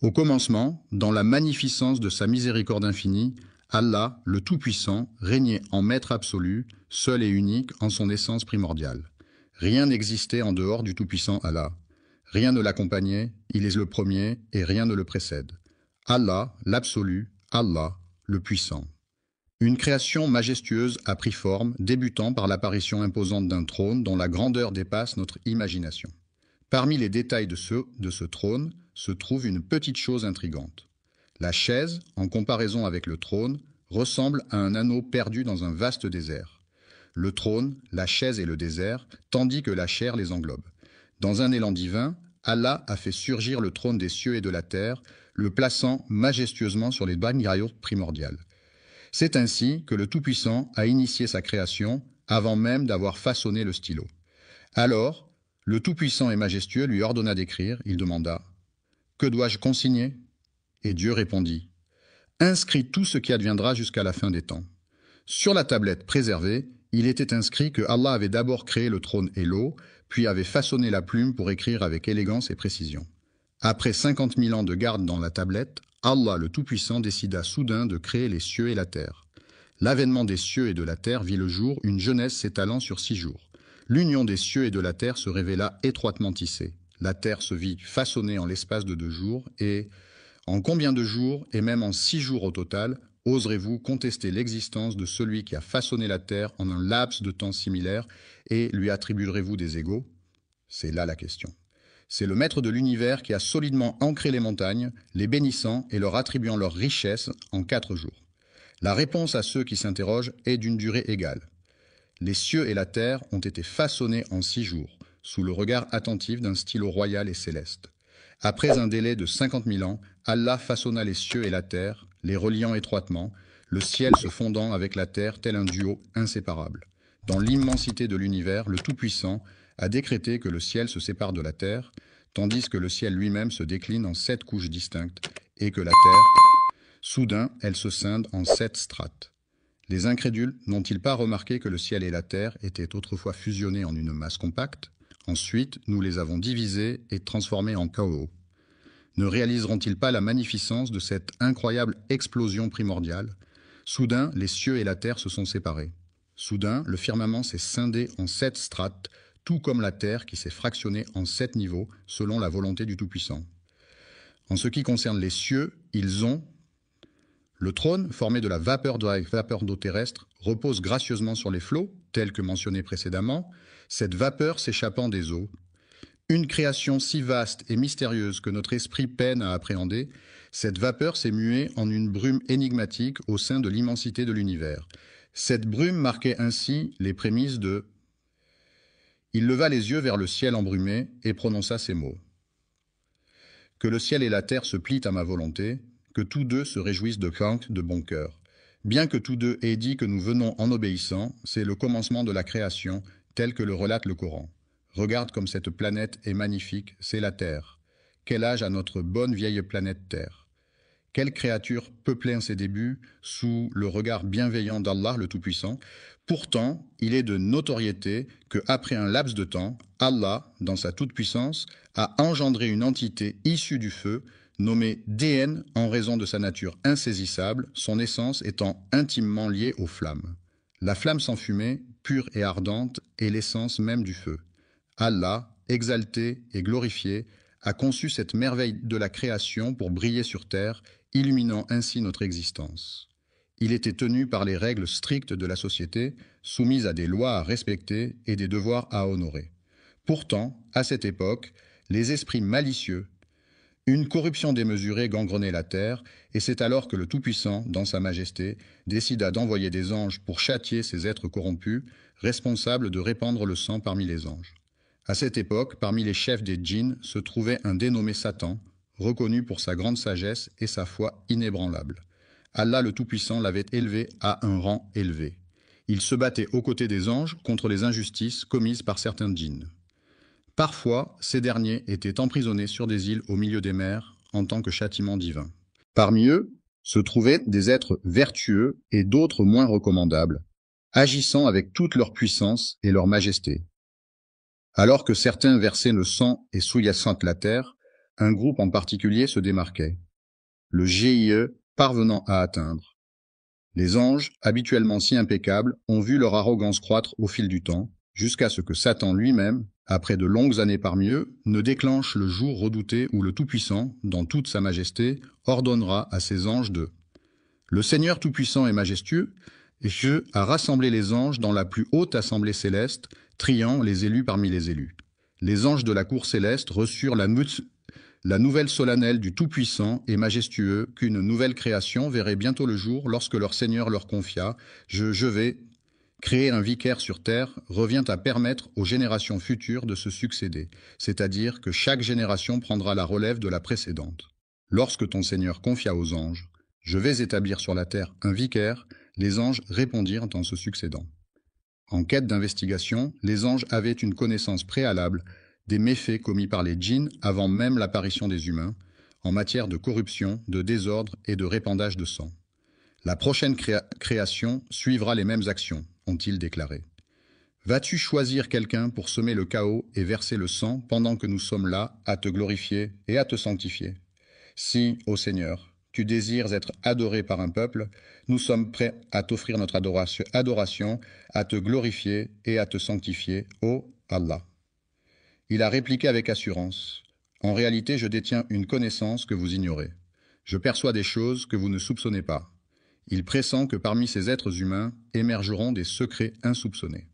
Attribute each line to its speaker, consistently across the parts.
Speaker 1: Au commencement, dans la magnificence de sa miséricorde infinie, Allah, le Tout-Puissant, régnait en maître absolu, seul et unique en son essence primordiale. Rien n'existait en dehors du Tout-Puissant Allah. Rien ne l'accompagnait, il est le premier et rien ne le précède. Allah, l'absolu, Allah, le puissant. Une création majestueuse a pris forme, débutant par l'apparition imposante d'un trône dont la grandeur dépasse notre imagination. Parmi les détails de ce trône se trouve une petite chose intrigante. La chaise, en comparaison avec le trône, ressemble à un anneau perdu dans un vaste désert. Le trône, la chaise et le désert, tandis que la chair les englobe. Dans un élan divin, Allah a fait surgir le trône des cieux et de la terre, le plaçant majestueusement sur les bannières primordiales. C'est ainsi que le Tout-Puissant a initié sa création avant même d'avoir façonné le stylo. Alors, le Tout-Puissant et majestueux lui ordonna d'écrire, il demanda « Que dois-je consigner ?» Et Dieu répondit « Inscris tout ce qui adviendra jusqu'à la fin des temps. » Sur la tablette préservée, il était inscrit que Allah avait d'abord créé le trône et l'eau, puis avait façonné la plume pour écrire avec élégance et précision. Après 50 000 ans de garde dans la tablette, Allah le Tout-Puissant décida soudain de créer les cieux et la terre. L'avènement des cieux et de la terre vit le jour, une jeunesse s'étalant sur 6 jours. L'union des cieux et de la terre se révéla étroitement tissée. La terre se vit façonnée en l'espace de 2 jours, et en combien de jours, et même en 6 jours au total, oserez-vous contester l'existence de celui qui a façonné la terre en un laps de temps similaire, et lui attribuerez-vous des égaux? C'est là la question. C'est le maître de l'univers qui a solidement ancré les montagnes, les bénissant et leur attribuant leur richesse en 4 jours. La réponse à ceux qui s'interrogent est d'une durée égale. Les cieux et la terre ont été façonnés en 6 jours, sous le regard attentif d'un stylo royal et céleste. Après un délai de 50 000 ans, Allah façonna les cieux et la terre, les reliant étroitement, le ciel se fondant avec la terre tel un duo inséparable. Dans l'immensité de l'univers, le Tout-Puissant a décrété que le ciel se sépare de la terre, tandis que le ciel lui-même se décline en 7 couches distinctes, et que la terre, soudain, elle se scinde en 7 strates. Les incrédules n'ont-ils pas remarqué que le ciel et la terre étaient autrefois fusionnés en une masse compacte? Ensuite, nous les avons divisés et transformés en chaos. Ne réaliseront-ils pas la magnificence de cette incroyable explosion primordiale? Soudain, les cieux et la terre se sont séparés. Soudain, le firmament s'est scindé en 7 strates, tout comme la terre qui s'est fractionnée en 7 niveaux, selon la volonté du Tout-Puissant. En ce qui concerne les cieux, ils ont... Le trône, formé de la vapeur d'eau terrestre, repose gracieusement sur les flots, tel que mentionné précédemment, cette vapeur s'échappant des eaux. Une création si vaste et mystérieuse que notre esprit peine à appréhender, cette vapeur s'est muée en une brume énigmatique au sein de l'immensité de l'univers. Cette brume marquait ainsi les prémices de... Il leva les yeux vers le ciel embrumé et prononça ces mots. Que le ciel et la terre se plient à ma volonté, que tous deux se réjouissent de bon cœur. Bien que tous deux aient dit que nous venons en obéissant, c'est le commencement de la création, tel que le relate le Coran. Regarde comme cette planète est magnifique, c'est la Terre. Quel âge a notre bonne vieille planète Terre? Quelle créature peuplée en ses débuts, sous le regard bienveillant d'Allah le Tout-Puissant? Pourtant, il est de notoriété qu'après un laps de temps, Allah, dans sa toute-puissance, a engendré une entité issue du feu, nommée DN en raison de sa nature insaisissable, son essence étant intimement liée aux flammes. La flamme sans fumée, pure et ardente, est l'essence même du feu. Allah, exalté et glorifié, a conçu cette merveille de la création pour briller sur terre, illuminant ainsi notre existence. Il était tenu par les règles strictes de la société, soumises à des lois à respecter et des devoirs à honorer. Pourtant, à cette époque, les esprits malicieux, une corruption démesurée gangrenait la terre, et c'est alors que le Tout-Puissant, dans sa majesté, décida d'envoyer des anges pour châtier ces êtres corrompus, responsables de répandre le sang parmi les anges. À cette époque, parmi les chefs des djinns se trouvait un dénommé Satan, reconnu pour sa grande sagesse et sa foi inébranlable. Allah le Tout-Puissant l'avait élevé à un rang élevé. Il se battait aux côtés des anges contre les injustices commises par certains djinns. Parfois, ces derniers étaient emprisonnés sur des îles au milieu des mers en tant que châtiment divin. Parmi eux se trouvaient des êtres vertueux et d'autres moins recommandables, agissant avec toute leur puissance et leur majesté. Alors que certains versaient le sang et souillassant la terre, Un groupe en particulier se démarquait, le GIE parvenant à atteindre. Les anges, habituellement si impeccables, ont vu leur arrogance croître au fil du temps, jusqu'à ce que Satan lui-même, après de longues années parmi eux, ne déclenche le jour redouté où le Tout-Puissant, dans toute sa majesté, ordonnera à ses anges de « Le Seigneur Tout-Puissant et majestueux, Dieu a rassemblé les anges dans la plus haute assemblée céleste, triant les élus parmi les élus. Les anges de la cour céleste reçurent la nouvelle solennelle du Tout-Puissant et majestueux qu'une nouvelle création verrait bientôt le jour lorsque leur Seigneur leur confia « Je vais créer un vicaire sur terre » revient à permettre aux générations futures de se succéder, c'est-à-dire que chaque génération prendra la relève de la précédente. Lorsque ton Seigneur confia aux anges « Je vais établir sur la terre un vicaire », les anges répondirent en se succédant. En quête d'investigation, les anges avaient une connaissance préalable des méfaits commis par les djinns avant même l'apparition des humains, en matière de corruption, de désordre et de répandage de sang. La prochaine création suivra les mêmes actions, ont-ils déclaré. Vas-tu choisir quelqu'un pour semer le chaos et verser le sang pendant que nous sommes là à te glorifier et à te sanctifier? Si, ô Seigneur, tu désires être adoré par un peuple, nous sommes prêts à t'offrir notre adoration, à te glorifier et à te sanctifier, ô Allah. Il a répliqué avec assurance. En réalité, je détiens une connaissance que vous ignorez. Je perçois des choses que vous ne soupçonnez pas. Il pressent que parmi ces êtres humains émergeront des secrets insoupçonnés.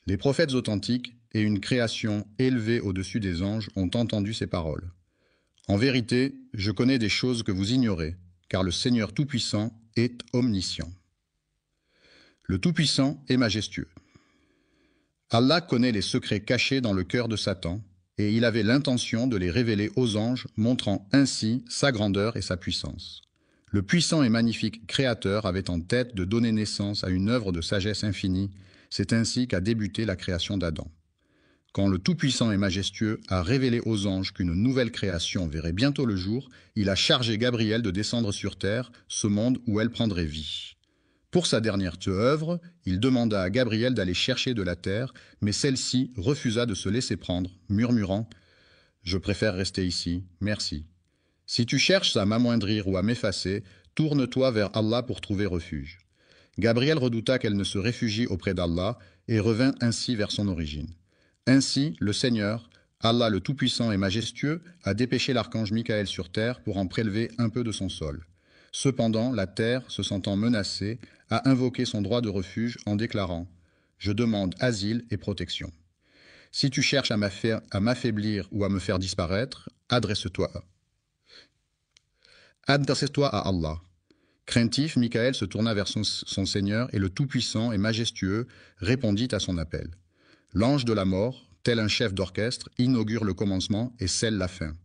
Speaker 1: Les prophètes authentiques et une création élevée au-dessus des anges ont entendu ces paroles. En vérité, je connais des choses que vous ignorez, car le Seigneur Tout-Puissant est omniscient. Le Tout-Puissant est majestueux. Allah connaît les secrets cachés dans le cœur de Satan, et il avait l'intention de les révéler aux anges, montrant ainsi sa grandeur et sa puissance. Le puissant et magnifique Créateur avait en tête de donner naissance à une œuvre de sagesse infinie, c'est ainsi qu'a débuté la création d'Adam. Quand le Tout-Puissant et majestueux a révélé aux anges qu'une nouvelle création verrait bientôt le jour, il a chargé Gabriel de descendre sur terre, ce monde où elle prendrait vie. Pour sa dernière œuvre, il demanda à Gabriel d'aller chercher de la terre, mais celle-ci refusa de se laisser prendre, murmurant « Je préfère rester ici, merci. Si tu cherches à m'amoindrir ou à m'effacer, tourne-toi vers Allah pour trouver refuge. » Gabriel redouta qu'elle ne se réfugie auprès d'Allah et revint ainsi vers son origine. Ainsi, le Seigneur, Allah le Tout-Puissant et majestueux, a dépêché l'archange Michael sur terre pour en prélever un peu de son sol. Cependant, la terre, se sentant menacée, a invoqué son droit de refuge en déclarant « Je demande asile et protection. Si tu cherches à m'affaiblir ou à me faire disparaître, adresse-toi à Allah. » Craintif, Michael se tourna vers son Seigneur et le Tout-Puissant et majestueux répondit à son appel. L'ange de la mort, tel un chef d'orchestre, inaugure le commencement et scelle la fin.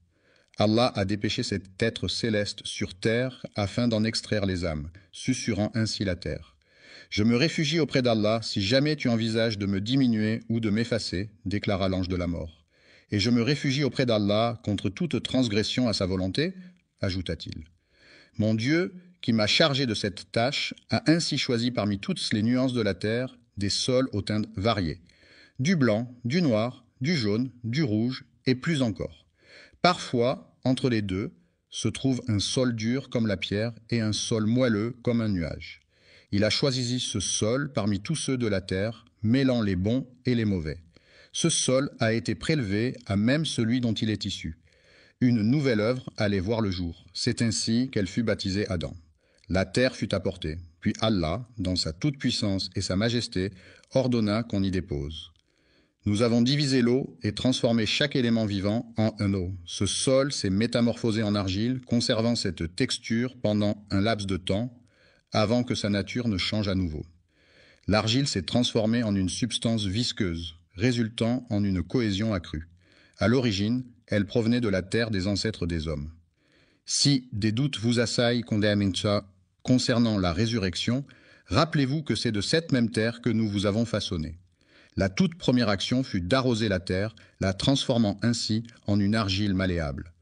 Speaker 1: Allah a dépêché cet être céleste sur terre afin d'en extraire les âmes, susurrant ainsi la terre. « Je me réfugie auprès d'Allah si jamais tu envisages de me diminuer ou de m'effacer, déclara l'ange de la mort. Et je me réfugie auprès d'Allah contre toute transgression à sa volonté, ajouta-t-il. Mon Dieu, qui m'a chargé de cette tâche, a ainsi choisi parmi toutes les nuances de la terre des sols aux teintes variées. Du blanc, du noir, du jaune, du rouge et plus encore. Parfois, entre les deux, se trouve un sol dur comme la pierre et un sol moelleux comme un nuage. Il a choisi ce sol parmi tous ceux de la terre, mêlant les bons et les mauvais. Ce sol a été prélevé à même celui dont il est issu. Une nouvelle œuvre allait voir le jour. C'est ainsi qu'elle fut baptisée Adam. La terre fut apportée, puis Allah, dans sa toute-puissance et sa majesté, ordonna qu'on y dépose. Nous avons divisé l'eau et transformé chaque élément vivant en un eau. Ce sol s'est métamorphosé en argile, conservant cette texture pendant un laps de temps, avant que sa nature ne change à nouveau. L'argile s'est transformée en une substance visqueuse, résultant en une cohésion accrue. À l'origine, elle provenait de la terre des ancêtres des hommes. Si des doutes vous assaillent concernant la résurrection, rappelez-vous que c'est de cette même terre que nous vous avons façonné. La toute première action fut d'arroser la terre, la transformant ainsi en une argile malléable.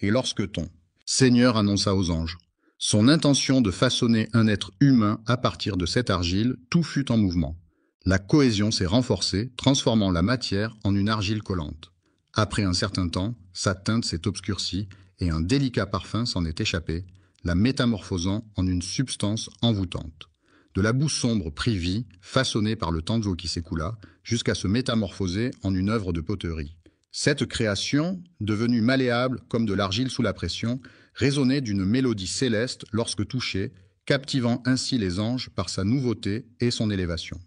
Speaker 1: Et lorsque ton Seigneur annonça aux anges son intention de façonner un être humain à partir de cette argile, tout fut en mouvement. La cohésion s'est renforcée, transformant la matière en une argile collante. Après un certain temps, sa teinte s'est obscurcie et un délicat parfum s'en est échappé, la métamorphosant en une substance envoûtante. De la boue sombre prit vie, façonnée par le temps d'eau qui s'écoula, jusqu'à se métamorphoser en une œuvre de poterie. Cette création, devenue malléable comme de l'argile sous la pression, résonnait d'une mélodie céleste lorsque touchée, captivant ainsi les anges par sa nouveauté et son élévation.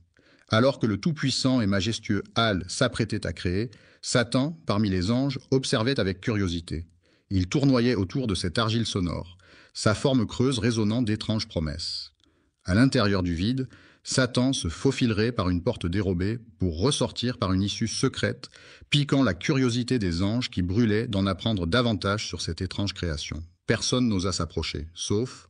Speaker 1: Alors que le tout-puissant et majestueux Al s'apprêtait à créer, Satan, parmi les anges, observait avec curiosité. Il tournoyait autour de cette argile sonore, sa forme creuse résonnant d'étranges promesses. À l'intérieur du vide, Satan se faufilerait par une porte dérobée pour ressortir par une issue secrète, piquant la curiosité des anges qui brûlaient d'en apprendre davantage sur cette étrange création. Personne n'osa s'approcher, sauf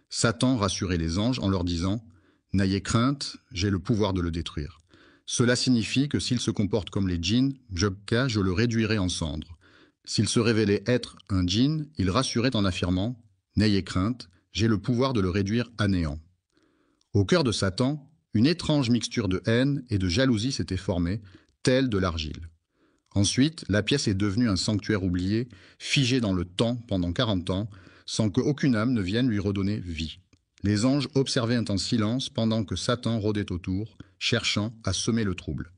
Speaker 1: Satan rassurait les anges en leur disant « N'ayez crainte, j'ai le pouvoir de le détruire. Cela signifie que s'il se comporte comme les djinns, je le réduirai en cendres. S'il se révélait être un djinn, il rassurait en affirmant « N'ayez crainte, j'ai le pouvoir de le réduire à néant. » Au cœur de Satan, une étrange mixture de haine et de jalousie s'était formée, telle de l'argile. Ensuite, la pièce est devenue un sanctuaire oublié, figé dans le temps pendant 40 ans, sans qu'aucune âme ne vienne lui redonner vie. Les anges observaient en silence pendant que Satan rôdait autour, cherchant à semer le trouble.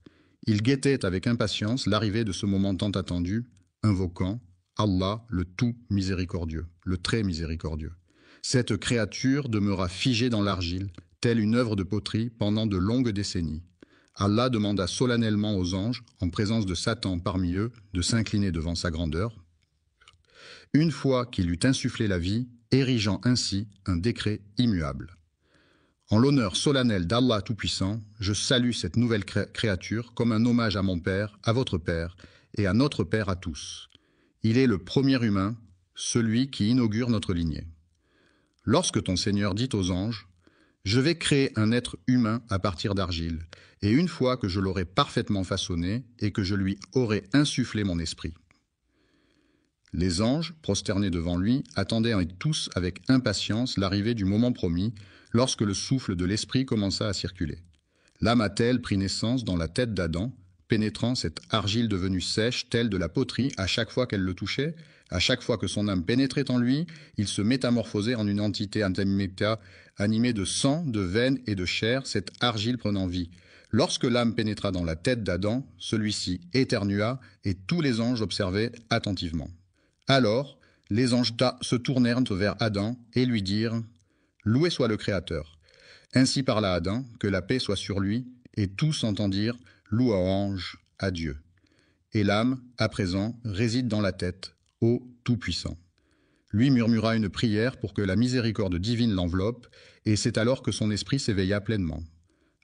Speaker 1: Ils guettaient avec impatience l'arrivée de ce moment tant attendu, invoquant Allah, le tout miséricordieux, le très miséricordieux. Cette créature demeura figée dans l'argile, telle une œuvre de poterie pendant de longues décennies. Allah demanda solennellement aux anges, en présence de Satan parmi eux, de s'incliner devant sa grandeur. Une fois qu'il eut insufflé la vie, érigeant ainsi un décret immuable. En l'honneur solennel d'Allah Tout-Puissant, je salue cette nouvelle créature comme un hommage à mon Père, à votre Père, et à notre Père à tous. Il est le premier humain, celui qui inaugure notre lignée. Lorsque ton Seigneur dit aux anges, « Je vais créer un être humain à partir d'argile, et une fois que je l'aurai parfaitement façonné et que je lui aurai insufflé mon esprit. » Les anges, prosternés devant lui, attendaient tous avec impatience l'arrivée du moment promis, lorsque le souffle de l'esprit commença à circuler. L'âme a-t-elle pris naissance dans la tête d'Adam, pénétrant cette argile devenue sèche, telle de la poterie, à chaque fois qu'elle le touchait? À chaque fois que son âme pénétrait en lui, il se métamorphosait en une entité animée de sang, de veines et de chair, cette argile prenant vie. Lorsque l'âme pénétra dans la tête d'Adam, celui-ci éternua et tous les anges observaient attentivement. Alors, les anges se tournèrent vers Adam et lui dirent « Loué soit le Créateur ». Ainsi parla Adam, que la paix soit sur lui, et tous entendirent « Louange à Dieu ». Et l'âme, à présent, réside dans la tête, ô Tout-Puissant. Lui murmura une prière pour que la miséricorde divine l'enveloppe, et c'est alors que son esprit s'éveilla pleinement.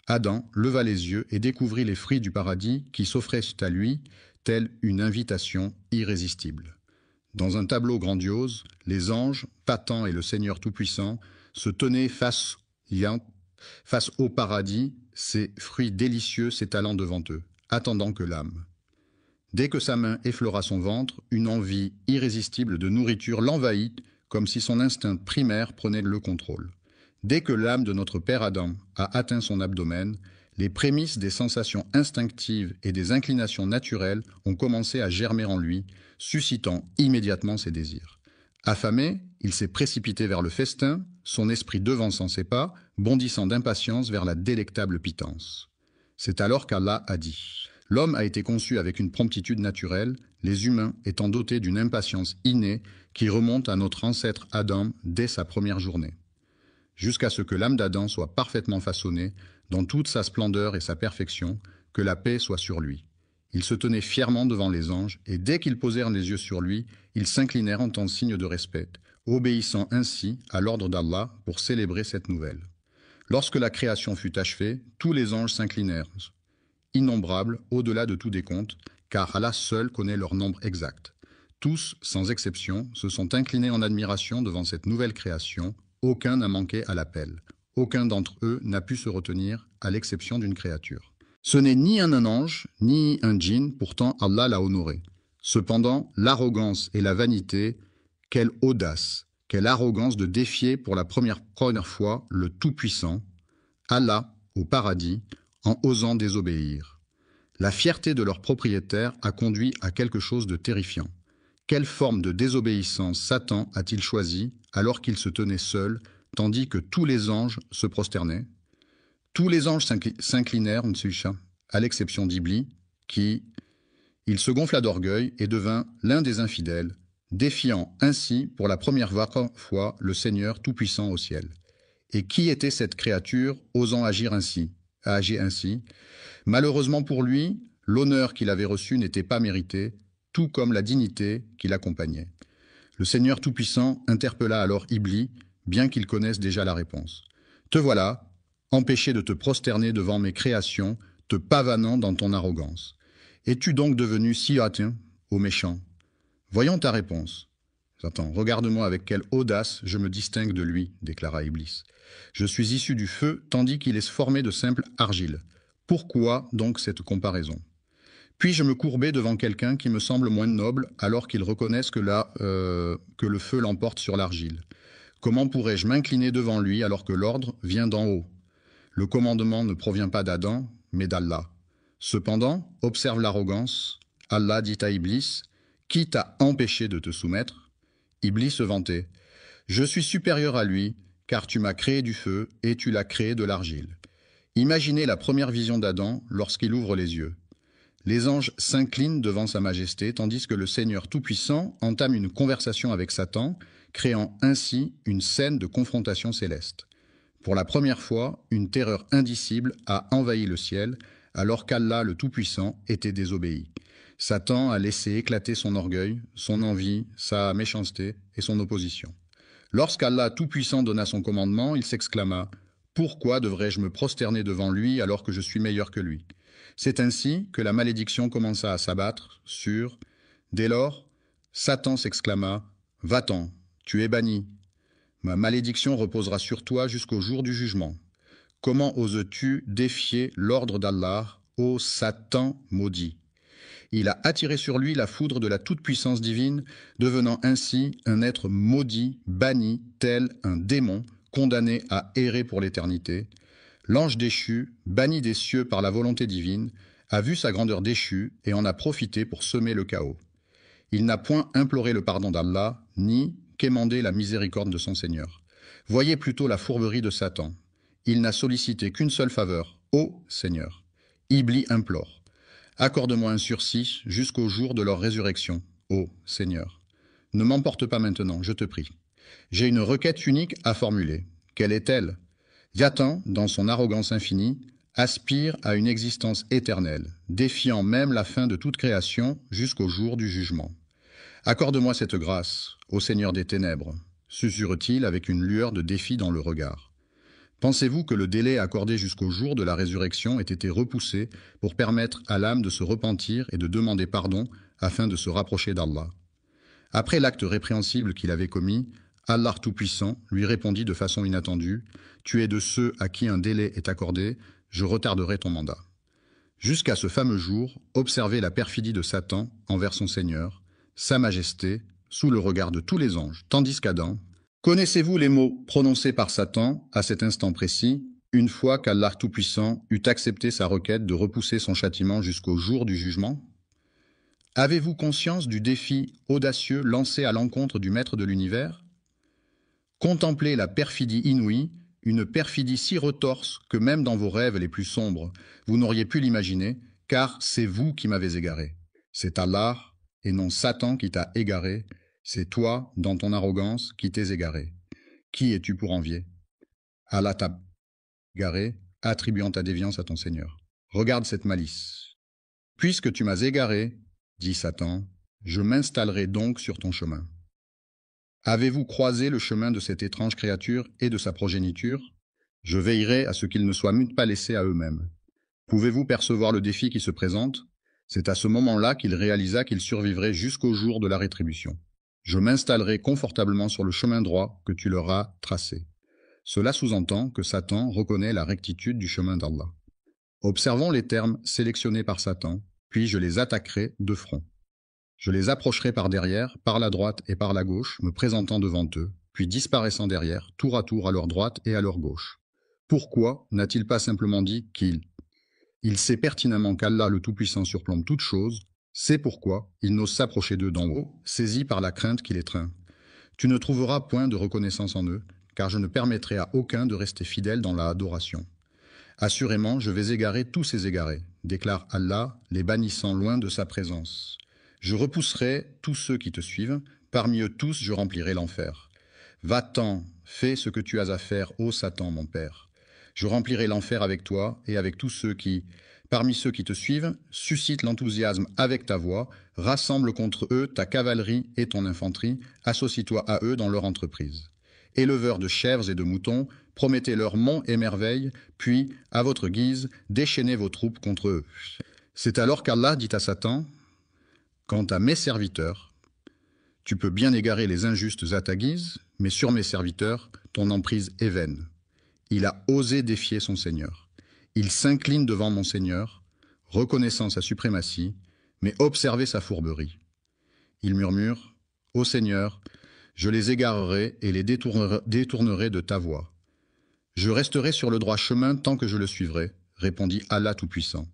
Speaker 1: Adam leva les yeux et découvrit les fruits du paradis qui s'offraient à lui, telle une invitation irrésistible. Dans un tableau grandiose, les anges, Patan et le Seigneur Tout-Puissant, se tenaient face au paradis, ces fruits délicieux s'étalant devant eux, attendant que l'âme. Dès que sa main effleura son ventre, une envie irrésistible de nourriture l'envahit, comme si son instinct primaire prenait le contrôle. Dès que l'âme de notre père Adam a atteint son abdomen, les prémices des sensations instinctives et des inclinations naturelles ont commencé à germer en lui, suscitant immédiatement ses désirs. Affamé, il s'est précipité vers le festin, son esprit devançant ses pas, bondissant d'impatience vers la délectable pitance. C'est alors qu'Allah a dit « L'homme a été conçu avec une promptitude naturelle, les humains étant dotés d'une impatience innée qui remonte à notre ancêtre Adam dès sa première journée. Jusqu'à ce que l'âme d'Adam soit parfaitement façonnée, dans toute sa splendeur et sa perfection, que la paix soit sur lui. Il se tenait fièrement devant les anges, et dès qu'ils posèrent les yeux sur lui, ils s'inclinèrent en signe de respect, obéissant ainsi à l'ordre d'Allah pour célébrer cette nouvelle. Lorsque la création fut achevée, tous les anges s'inclinèrent, innombrables au-delà de tout décompte, car Allah seul connaît leur nombre exact. Tous, sans exception, se sont inclinés en admiration devant cette nouvelle création. Aucun n'a manqué à l'appel. Aucun d'entre eux n'a pu se retenir, à l'exception d'une créature. Ce n'est ni un ange, ni un djinn, pourtant Allah l'a honoré. Cependant, l'arrogance et la vanité, quelle audace, quelle arrogance de défier pour la première fois le Tout-Puissant, Allah, au paradis, en osant désobéir. La fierté de leur propriétaire a conduit à quelque chose de terrifiant. Quelle forme de désobéissance Satan a-t-il choisi alors qu'il se tenait seul, tandis que tous les anges se prosternaient? Tous les anges s'inclinèrent, à l'exception d'Iblis, qui, il se gonfla d'orgueil et devint l'un des infidèles, défiant ainsi pour la première fois le Seigneur tout-puissant au ciel. Et qui était cette créature osant agir ainsi? Malheureusement pour lui, l'honneur qu'il avait reçu n'était pas mérité, tout comme la dignité qui l'accompagnait. Le Seigneur tout-puissant interpella alors Iblis, bien qu'il connaisse déjà la réponse. « Te voilà, empêché de te prosterner devant mes créations, te pavanant dans ton arrogance. Es-tu donc devenu si hâtin, ô méchant? Voyons ta réponse. » « Attends, regarde-moi avec quelle audace je me distingue de lui, déclara Iblis. Je suis issu du feu, tandis qu'il est formé de simple argile. Pourquoi donc cette comparaison? Puis-je me courber devant quelqu'un qui me semble moins noble, alors qu'il reconnaisse que le feu l'emporte sur l'argile? Comment pourrais-je m'incliner devant lui alors que l'ordre vient d'en haut? Le commandement ne provient pas d'Adam, mais d'Allah. Cependant, observe l'arrogance. Allah dit à Iblis, « Qui t'a empêché de te soumettre ?» Iblis se vantait. « Je suis supérieur à lui, car tu m'as créé du feu et tu l'as créé de l'argile. » Imaginez la première vision d'Adam lorsqu'il ouvre les yeux. Les anges s'inclinent devant sa majesté, tandis que le Seigneur Tout-Puissant entame une conversation avec Satan, créant ainsi une scène de confrontation céleste. Pour la première fois, une terreur indicible a envahi le ciel, alors qu'Allah le Tout-Puissant était désobéi. Satan a laissé éclater son orgueil, son envie, sa méchanceté et son opposition. Lorsqu'Allah Tout-Puissant donna son commandement, il s'exclama « Pourquoi devrais-je me prosterner devant lui alors que je suis meilleur que lui ?» C'est ainsi que la malédiction commença à s'abattre sur... Dès lors, Satan s'exclama « Va-t'en, tu es banni. Ma malédiction reposera sur toi jusqu'au jour du jugement. Comment oses-tu défier l'ordre d'Allah, ô Satan maudit ?» Il a attiré sur lui la foudre de la toute-puissance divine, devenant ainsi un être maudit, banni, tel un démon, condamné à errer pour l'éternité. L'ange déchu, banni des cieux par la volonté divine, a vu sa grandeur déchue et en a profité pour semer le chaos. Il n'a point imploré le pardon d'Allah, ni quémandé la miséricorde de son Seigneur. Voyez plutôt la fourberie de Satan. Il n'a sollicité qu'une seule faveur, ô Seigneur. Iblis implore. Accorde-moi un sursis jusqu'au jour de leur résurrection, ô Seigneur. Ne m'emporte pas maintenant, je te prie. J'ai une requête unique à formuler. Quelle est-elle? Satan, dans son arrogance infinie, aspire à une existence éternelle, défiant même la fin de toute création jusqu'au jour du jugement. Accorde-moi cette grâce, ô Seigneur des ténèbres, susurre-t-il avec une lueur de défi dans le regard. Pensez-vous que le délai accordé jusqu'au jour de la résurrection ait été repoussé pour permettre à l'âme de se repentir et de demander pardon afin de se rapprocher d'Allah? Après l'acte répréhensible qu'il avait commis, Allah Tout-Puissant lui répondit de façon inattendue « Tu es de ceux à qui un délai est accordé, je retarderai ton mandat. » Jusqu'à ce fameux jour, observez la perfidie de Satan envers son Seigneur, sa majesté, sous le regard de tous les anges, tandis qu'Adam... Connaissez-vous les mots prononcés par Satan à cet instant précis, une fois qu'Allah Tout-Puissant eut accepté sa requête de repousser son châtiment jusqu'au jour du jugement? Avez-vous conscience du défi audacieux lancé à l'encontre du Maître de l'univers? Contemplez la perfidie inouïe, une perfidie si retorse que même dans vos rêves les plus sombres, vous n'auriez pu l'imaginer, car c'est vous qui m'avez égaré. C'est Allah, et non Satan qui t'a égaré. C'est toi, dans ton arrogance, qui t'es égaré. Qui es-tu pour envier? Allah t'a égaré, attribuant ta déviance à ton Seigneur. Regarde cette malice. Puisque tu m'as égaré, dit Satan, je m'installerai donc sur ton chemin. Avez-vous croisé le chemin de cette étrange créature et de sa progéniture? Je veillerai à ce qu'ils ne soient pas laissés à eux-mêmes. Pouvez-vous percevoir le défi qui se présente? C'est à ce moment-là qu'il réalisa qu'il survivrait jusqu'au jour de la rétribution. Je m'installerai confortablement sur le chemin droit que tu leur as tracé. Cela sous-entend que Satan reconnaît la rectitude du chemin d'Allah. Observons les termes sélectionnés par Satan, puis je les attaquerai de front. Je les approcherai par derrière, par la droite et par la gauche, me présentant devant eux, puis disparaissant derrière, tour à leur droite et à leur gauche. Pourquoi n'a-t-il pas simplement dit qu'il Il sait pertinemment qu'Allah le Tout-Puissant surplombe toute chose, c'est pourquoi il n'ose s'approcher d'eux d'en haut, saisi par la crainte qui l'étreint. Tu ne trouveras point de reconnaissance en eux, car je ne permettrai à aucun de rester fidèle dans la adoration. Assurément, je vais égarer tous ces égarés, déclare Allah, les bannissant loin de sa présence. Je repousserai tous ceux qui te suivent, parmi eux tous je remplirai l'enfer. Va-t'en, fais ce que tu as à faire, ô Satan, mon père. Je remplirai l'enfer avec toi et avec tous ceux qui, parmi ceux qui te suivent, suscitent l'enthousiasme avec ta voix, rassemble contre eux ta cavalerie et ton infanterie, associe-toi à eux dans leur entreprise. Éleveurs de chèvres et de moutons, promettez-leur monts et merveilles, puis, à votre guise, déchaînez vos troupes contre eux. C'est alors qu'Allah dit à Satan, « Quant à mes serviteurs, tu peux bien égarer les injustes à ta guise, mais sur mes serviteurs, ton emprise est vaine. » Il a osé défier son Seigneur. Il s'incline devant mon Seigneur, reconnaissant sa suprématie, mais observez sa fourberie. Il murmure, « Ô Seigneur, je les égarerai et les détournerai de ta voie. Je resterai sur le droit chemin tant que je le suivrai, répondit Allah Tout-Puissant.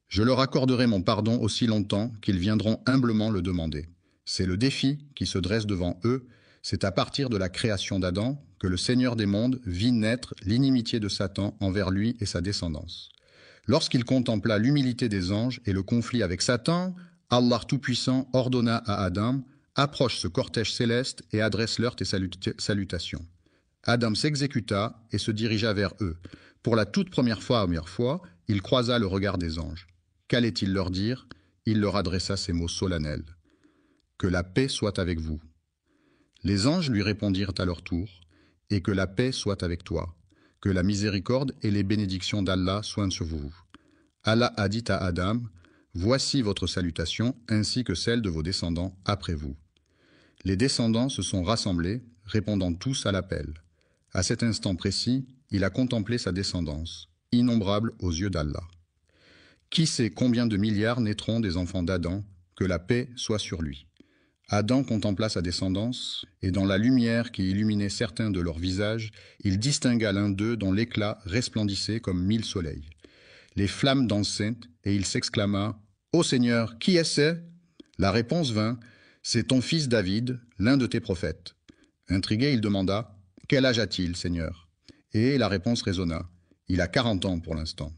Speaker 1: Je leur accorderai mon pardon aussi longtemps qu'ils viendront humblement le demander. C'est le défi qui se dresse devant eux, c'est à partir de la création d'Adam que le Seigneur des mondes vit naître l'inimitié de Satan envers lui et sa descendance. Lorsqu'il contempla l'humilité des anges et le conflit avec Satan, Allah Tout-Puissant ordonna à Adam « Approche ce cortège céleste et adresse-leur tes salutations. » Adam s'exécuta et se dirigea vers eux. Pour la toute première fois, il croisa le regard des anges. Qu'allait-il leur dire? Il leur adressa ces mots solennels. « Que la paix soit avec vous. » Les anges lui répondirent à leur tour. « Et que la paix soit avec toi. Que la miséricorde et les bénédictions d'Allah soient sur vous. » Allah a dit à Adam, « Voici votre salutation ainsi que celle de vos descendants après vous. » Les descendants se sont rassemblés, répondant tous à l'appel. À cet instant précis, il a contemplé sa descendance, innombrable aux yeux d'Allah. Qui sait combien de milliards naîtront des enfants d'Adam, que la paix soit sur lui. Adam contempla sa descendance, et dans la lumière qui illuminait certains de leurs visages, il distingua l'un d'eux dont l'éclat resplendissait comme 1000 soleils. Les flammes dansaient, et il s'exclama « Ô Seigneur, qui est-ce » La réponse vint « C'est ton fils David, l'un de tes prophètes. » Intrigué, il demanda « Quel âge a-t-il, Seigneur ?» Et la réponse résonna « Il a 40 ans pour l'instant. »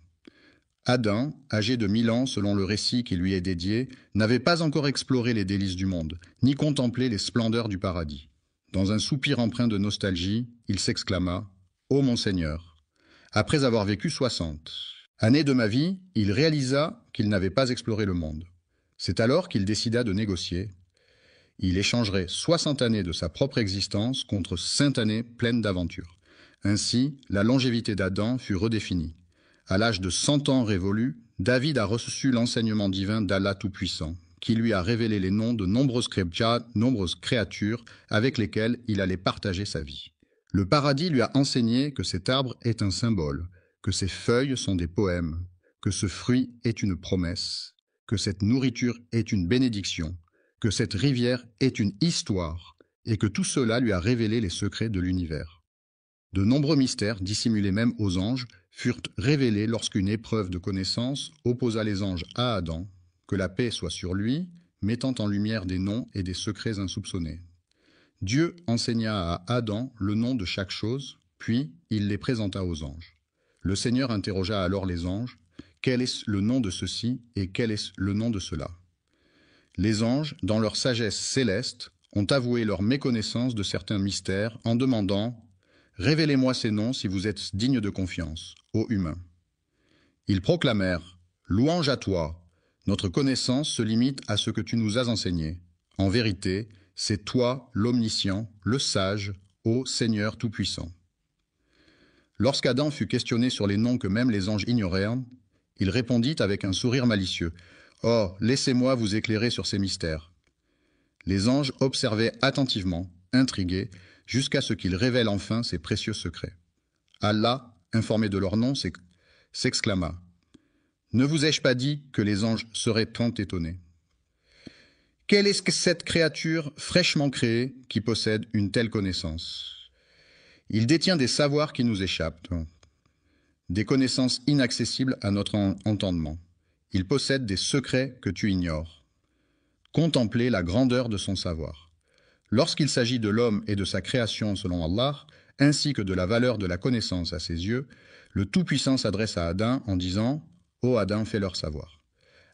Speaker 1: Adam, âgé de 1000 ans selon le récit qui lui est dédié, n'avait pas encore exploré les délices du monde, ni contemplé les splendeurs du paradis. Dans un soupir empreint de nostalgie, il s'exclama « Ô mon Seigneur !» Après avoir vécu 60 années de ma vie, il réalisa qu'il n'avait pas exploré le monde. C'est alors qu'il décida de négocier. Il échangerait 60 années de sa propre existence contre 5 années pleines d'aventures. Ainsi, la longévité d'Adam fut redéfinie. À l'âge de 100 ans révolus, David a reçu l'enseignement divin d'Allah Tout-Puissant, qui lui a révélé les noms de nombreuses créatures avec lesquelles il allait partager sa vie. Le paradis lui a enseigné que cet arbre est un symbole, que ses feuilles sont des poèmes, que ce fruit est une promesse, que cette nourriture est une bénédiction, que cette rivière est une histoire, et que tout cela lui a révélé les secrets de l'univers. De nombreux mystères, dissimulés même aux anges, furent révélés lorsqu'une épreuve de connaissance opposa les anges à Adam, que la paix soit sur lui, mettant en lumière des noms et des secrets insoupçonnés. Dieu enseigna à Adam le nom de chaque chose, puis il les présenta aux anges. Le Seigneur interrogea alors les anges, « Quel est le nom de ceci et quel est le nom de cela ?» Les anges, dans leur sagesse céleste, ont avoué leur méconnaissance de certains mystères en demandant « Révélez-moi ces noms si vous êtes dignes de confiance, ô humains. » Ils proclamèrent « Louange à toi, notre connaissance se limite à ce que tu nous as enseigné. En vérité, c'est toi l'omniscient, le sage, ô Seigneur Tout-Puissant. » Lorsqu'Adam fut questionné sur les noms que même les anges ignorèrent, il répondit avec un sourire malicieux « Oh, laissez-moi vous éclairer sur ces mystères. » Les anges observaient attentivement, intrigués, jusqu'à ce qu'il révèle enfin ses précieux secrets. Allah, informé de leur nom, s'exclama « Ne vous ai-je pas dit que les anges seraient tant étonnés? Quelle est cette créature fraîchement créée qui possède une telle connaissance? Il détient des savoirs qui nous échappent. des connaissances inaccessibles à notre entendement. Il possède des secrets que tu ignores. Contemplez la grandeur de son savoir. Lorsqu'il s'agit de l'homme et de sa création selon Allah, ainsi que de la valeur de la connaissance à ses yeux, le Tout-Puissant s'adresse à Adam en disant « Ô Adam, fais-leur savoir ».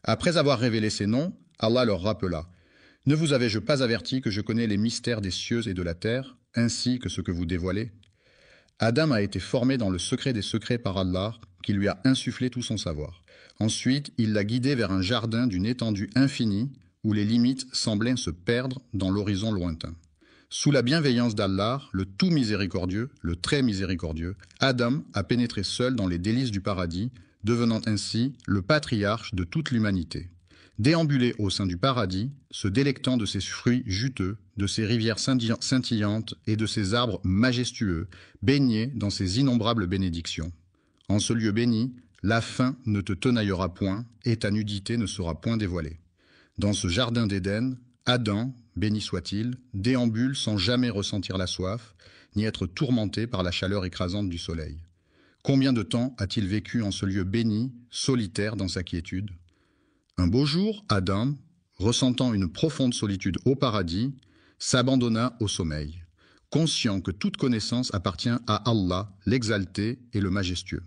Speaker 1: Après avoir révélé ces noms, Allah leur rappela « Ne vous avais-je pas averti que je connais les mystères des cieux et de la terre, ainsi que ce que vous dévoilez ?» Adam a été formé dans le secret des secrets par Allah, qui lui a insufflé tout son savoir. Ensuite, il l'a guidé vers un jardin d'une étendue infinie, où les limites semblaient se perdre dans l'horizon lointain. Sous la bienveillance d'Allah, le tout miséricordieux, le très miséricordieux, Adam a pénétré seul dans les délices du paradis, devenant ainsi le patriarche de toute l'humanité. Déambulé au sein du paradis, se délectant de ses fruits juteux, de ses rivières scintillantes et de ses arbres majestueux, baigné dans ses innombrables bénédictions. En ce lieu béni, la faim ne te tenaillera point et ta nudité ne sera point dévoilée. Dans ce jardin d'Éden, Adam, béni soit-il, déambule sans jamais ressentir la soif, ni être tourmenté par la chaleur écrasante du soleil. Combien de temps a-t-il vécu en ce lieu béni, solitaire dans sa quiétude ? Un beau jour, Adam, ressentant une profonde solitude au paradis, s'abandonna au sommeil, conscient que toute connaissance appartient à Allah, l'exalté et le majestueux.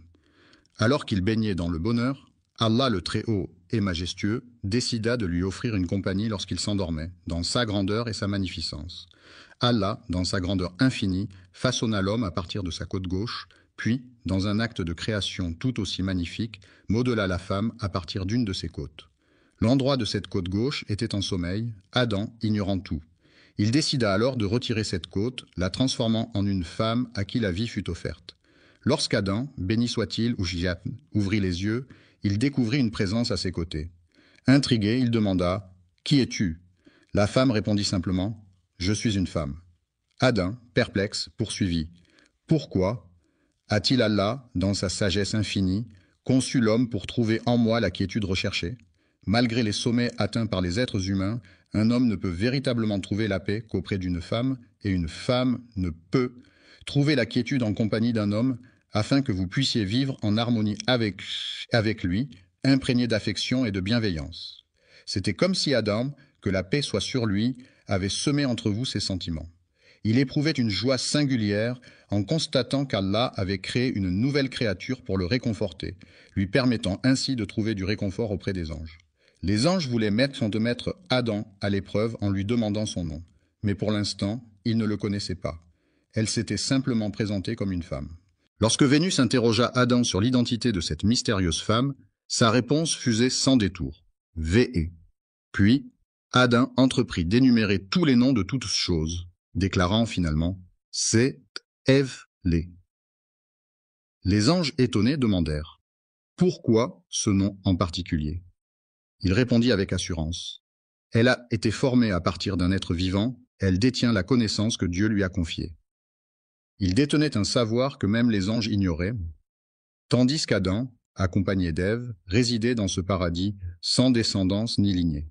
Speaker 1: Alors qu'il baignait dans le bonheur, Allah le Très-Haut et majestueux décida de lui offrir une compagnie lorsqu'il s'endormait, dans sa grandeur et sa magnificence. Allah, dans sa grandeur infinie, façonna l'homme à partir de sa côte gauche, puis, dans un acte de création tout aussi magnifique, modela la femme à partir d'une de ses côtes. L'endroit de cette côte gauche était en sommeil, Adam ignorant tout. Il décida alors de retirer cette côte, la transformant en une femme à qui la vie fut offerte. Lorsqu'Adam, béni soit-il, ouvrit les yeux, il découvrit une présence à ses côtés. Intrigué, il demanda « Qui es-tu » La femme répondit simplement « Je suis une femme ». Adam, perplexe, poursuivit « Pourquoi a-t-il Allah, dans sa sagesse infinie, conçu l'homme pour trouver en moi la quiétude recherchée ? Malgré les sommets atteints par les êtres humains, un homme ne peut véritablement trouver la paix qu'auprès d'une femme, et une femme ne peut trouver la quiétude en compagnie d'un homme, afin que vous puissiez vivre en harmonie avec lui, imprégné d'affection et de bienveillance. C'était comme si Adam, que la paix soit sur lui, avait semé entre vous ses sentiments. Il éprouvait une joie singulière en constatant qu'Allah avait créé une nouvelle créature pour le réconforter, lui permettant ainsi de trouver du réconfort auprès des anges. Les anges voulaient mettre Adam à l'épreuve en lui demandant son nom, mais pour l'instant, ils ne le connaissaient pas. Elle s'était simplement présentée comme une femme. Lorsque Vénus interrogea Adam sur l'identité de cette mystérieuse femme, sa réponse fusait sans détour. V.E. Puis, Adam entreprit d'énumérer tous les noms de toutes choses, déclarant finalement « C'est Ève-lé ». Les anges étonnés demandèrent « Pourquoi ce nom en particulier ?» Il répondit avec assurance « Elle a été formée à partir d'un être vivant, elle détient la connaissance que Dieu lui a confiée. » Il détenait un savoir que même les anges ignoraient, tandis qu'Adam, accompagné d'Ève, résidait dans ce paradis sans descendance ni lignée.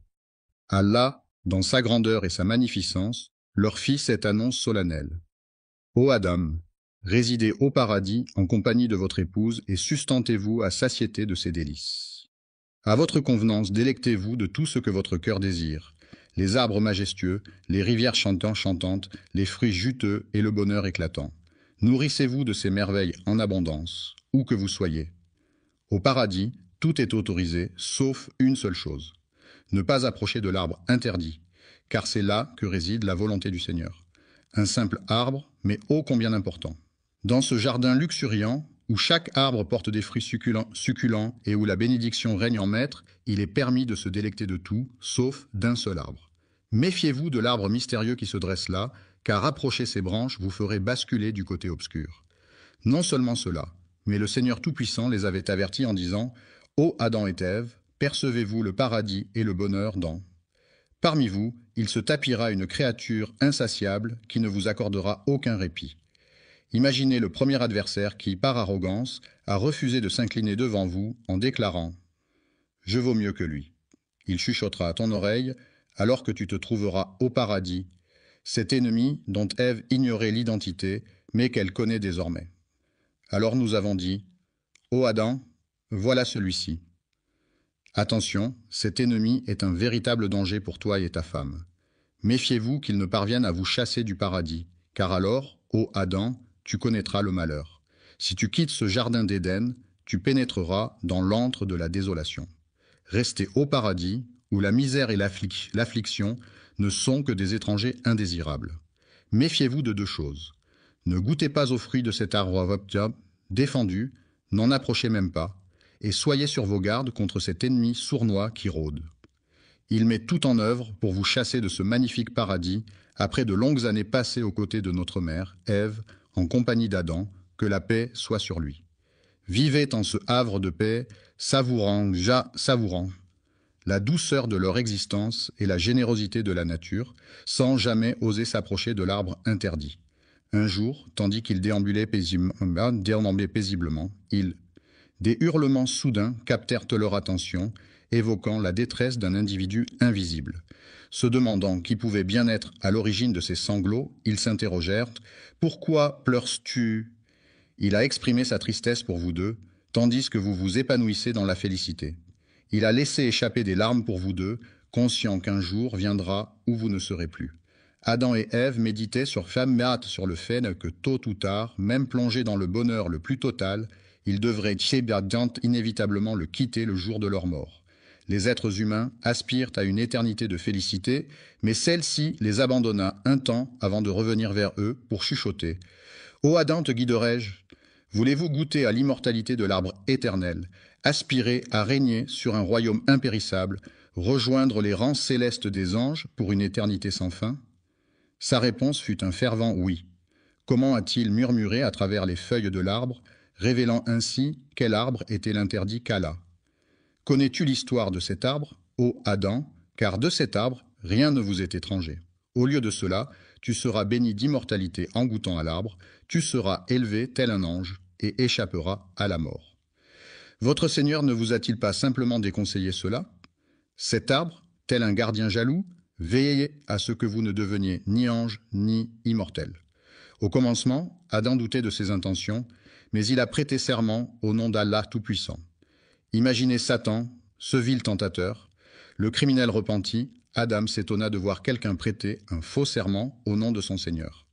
Speaker 1: Allah, dans sa grandeur et sa magnificence, leur fit cette annonce solennelle. « Ô Adam, résidez au paradis en compagnie de votre épouse et sustentez-vous à satiété de ses délices. À votre convenance, délectez-vous de tout ce que votre cœur désire, les arbres majestueux, les rivières chantantes, les fruits juteux et le bonheur éclatant. Nourrissez-vous de ces merveilles en abondance, où que vous soyez. Au paradis, tout est autorisé, sauf une seule chose. Ne pas approcher de l'arbre interdit, car c'est là que réside la volonté du Seigneur. Un simple arbre, mais ô combien important. Dans ce jardin luxuriant, où chaque arbre porte des fruits succulents et où la bénédiction règne en maître, il est permis de se délecter de tout, sauf d'un seul arbre. Méfiez-vous de l'arbre mystérieux qui se dresse là, car approcher ses branches vous ferait basculer du côté obscur. Non seulement cela, mais le Seigneur Tout-Puissant les avait avertis en disant « Ô Adam et Ève, percevez-vous le paradis et le bonheur dans... » Parmi vous, il se tapira une créature insatiable qui ne vous accordera aucun répit. Imaginez le premier adversaire qui, par arrogance, a refusé de s'incliner devant vous en déclarant « Je vaux mieux que lui ». Il chuchotera à ton oreille, alors que tu te trouveras au paradis, cet ennemi dont Ève ignorait l'identité, mais qu'elle connaît désormais. Alors nous avons dit Ô Adam, voilà celui-ci. Attention, cet ennemi est un véritable danger pour toi et ta femme. Méfiez-vous qu'il ne parvienne à vous chasser du paradis, car alors, ô Adam, tu connaîtras le malheur. Si tu quittes ce jardin d'Éden, tu pénétreras dans l'antre de la désolation. Restez au paradis, où la misère et l'affliction ne sont que des étrangers indésirables. Méfiez-vous de deux choses. Ne goûtez pas aux fruits de cet arbre défendu, n'en approchez même pas, et soyez sur vos gardes contre cet ennemi sournois qui rôde. Il met tout en œuvre pour vous chasser de ce magnifique paradis, après de longues années passées aux côtés de notre mère, Ève, en compagnie d'Adam, que la paix soit sur lui. Vivez en ce havre de paix, savourant la douceur de leur existence et la générosité de la nature, sans jamais oser s'approcher de l'arbre interdit. Un jour, tandis qu'ils déambulaient paisiblement, des hurlements soudains captèrent leur attention, évoquant la détresse d'un individu invisible. Se demandant qui pouvait bien être à l'origine de ces sanglots, ils s'interrogèrent « Pourquoi pleures-tu » Il a exprimé sa tristesse pour vous deux, tandis que vous vous épanouissez dans la félicité. Il a laissé échapper des larmes pour vous deux, conscient qu'un jour viendra où vous ne serez plus. Adam et Ève méditaient sur le fait que tôt ou tard, même plongés dans le bonheur le plus total, ils devraient inévitablement le quitter le jour de leur mort. Les êtres humains aspirent à une éternité de félicité, mais celle-ci les abandonna un temps avant de revenir vers eux pour chuchoter. « Ô Adam, te guiderai-je ? Voulez-vous goûter à l'immortalité de l'arbre éternel, aspirer à régner sur un royaume impérissable, rejoindre les rangs célestes des anges pour une éternité sans fin ?» Sa réponse fut un fervent oui. Comment a-t-il murmuré à travers les feuilles de l'arbre, révélant ainsi quel arbre était l'interdit qu'Allah. Connais-tu l'histoire de cet arbre, ô Adam, car de cet arbre, rien ne vous est étranger. Au lieu de cela, tu seras béni d'immortalité en goûtant à l'arbre, tu seras élevé tel un ange et échapperas à la mort. Votre Seigneur ne vous a-t-il pas simplement déconseillé cela? Cet arbre, tel un gardien jaloux, veillez à ce que vous ne deveniez ni ange ni immortel. Au commencement, Adam doutait de ses intentions, mais il a prêté serment au nom d'Allah Tout-Puissant. Imaginez Satan, ce vil tentateur. Le criminel repenti, Adam s'étonna de voir quelqu'un prêter un faux serment au nom de son Seigneur.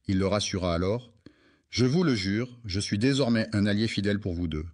Speaker 1: Il le rassura alors. « Je vous le jure, je suis désormais un allié fidèle pour vous deux. »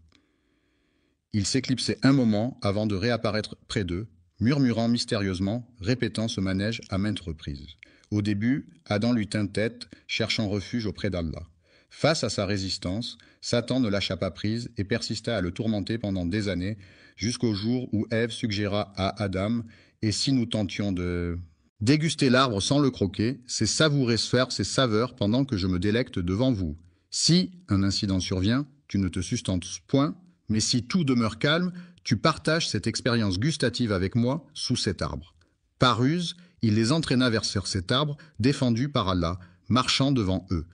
Speaker 1: Il s'éclipsait un moment avant de réapparaître près d'eux, murmurant mystérieusement, répétant ce manège à maintes reprises. Au début, Adam lui tint tête, cherchant refuge auprès d'Allah. Face à sa résistance, Satan ne lâcha pas prise et persista à le tourmenter pendant des années, jusqu'au jour où Ève suggéra à Adam « Et si nous tentions de déguster l'arbre sans le croquer, c'est savourer ses saveurs pendant que je me délecte devant vous. Si un incident survient, tu ne te sustentes point, mais si tout demeure calme, tu partages cette expérience gustative avec moi sous cet arbre. » Par ruse, il les entraîna vers cet arbre, défendu par Allah, marchant devant eux.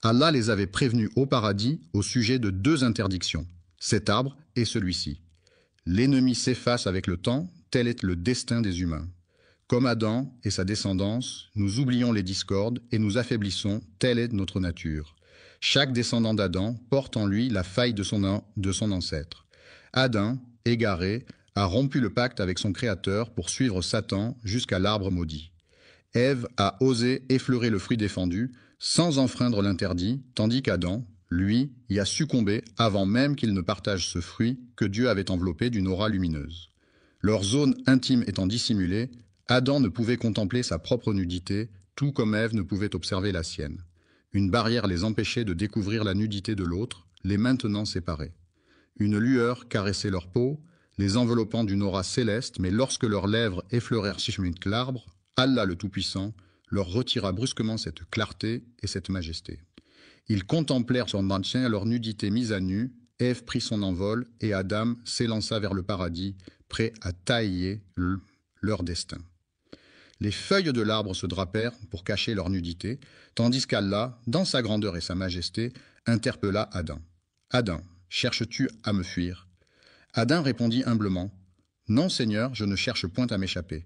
Speaker 1: Allah les avait prévenus au paradis au sujet de deux interdictions, cet arbre et celui-ci. L'ennemi s'efface avec le temps, tel est le destin des humains. Comme Adam et sa descendance, nous oublions les discordes et nous affaiblissons, telle est notre nature. Chaque descendant d'Adam porte en lui la faille de son ancêtre. Adam, égaré, a rompu le pacte avec son Créateur pour suivre Satan jusqu'à l'arbre maudit. Ève a osé effleurer le fruit défendu sans enfreindre l'interdit, tandis qu'Adam, lui, y a succombé avant même qu'il ne partage ce fruit que Dieu avait enveloppé d'une aura lumineuse. Leur zone intime étant dissimulée, Adam ne pouvait contempler sa propre nudité, tout comme Ève ne pouvait observer la sienne. Une barrière les empêchait de découvrir la nudité de l'autre, les maintenant séparés. Une lueur caressait leur peau, les enveloppant d'une aura céleste, mais lorsque leurs lèvres effleurèrent l'arbre, Allah le Tout-Puissant leur retira brusquement cette clarté et cette majesté. Ils contemplèrent son maintien, leur nudité mise à nu, Ève prit son envol et Adam s'élança vers le paradis, prêt à tailler leur destin. Les feuilles de l'arbre se drapèrent pour cacher leur nudité, tandis qu'Allah, dans sa grandeur et sa majesté, interpella Adam. « Adam, cherches-tu à me fuir » Adam répondit humblement, « Non, Seigneur, je ne cherche point à m'échapper.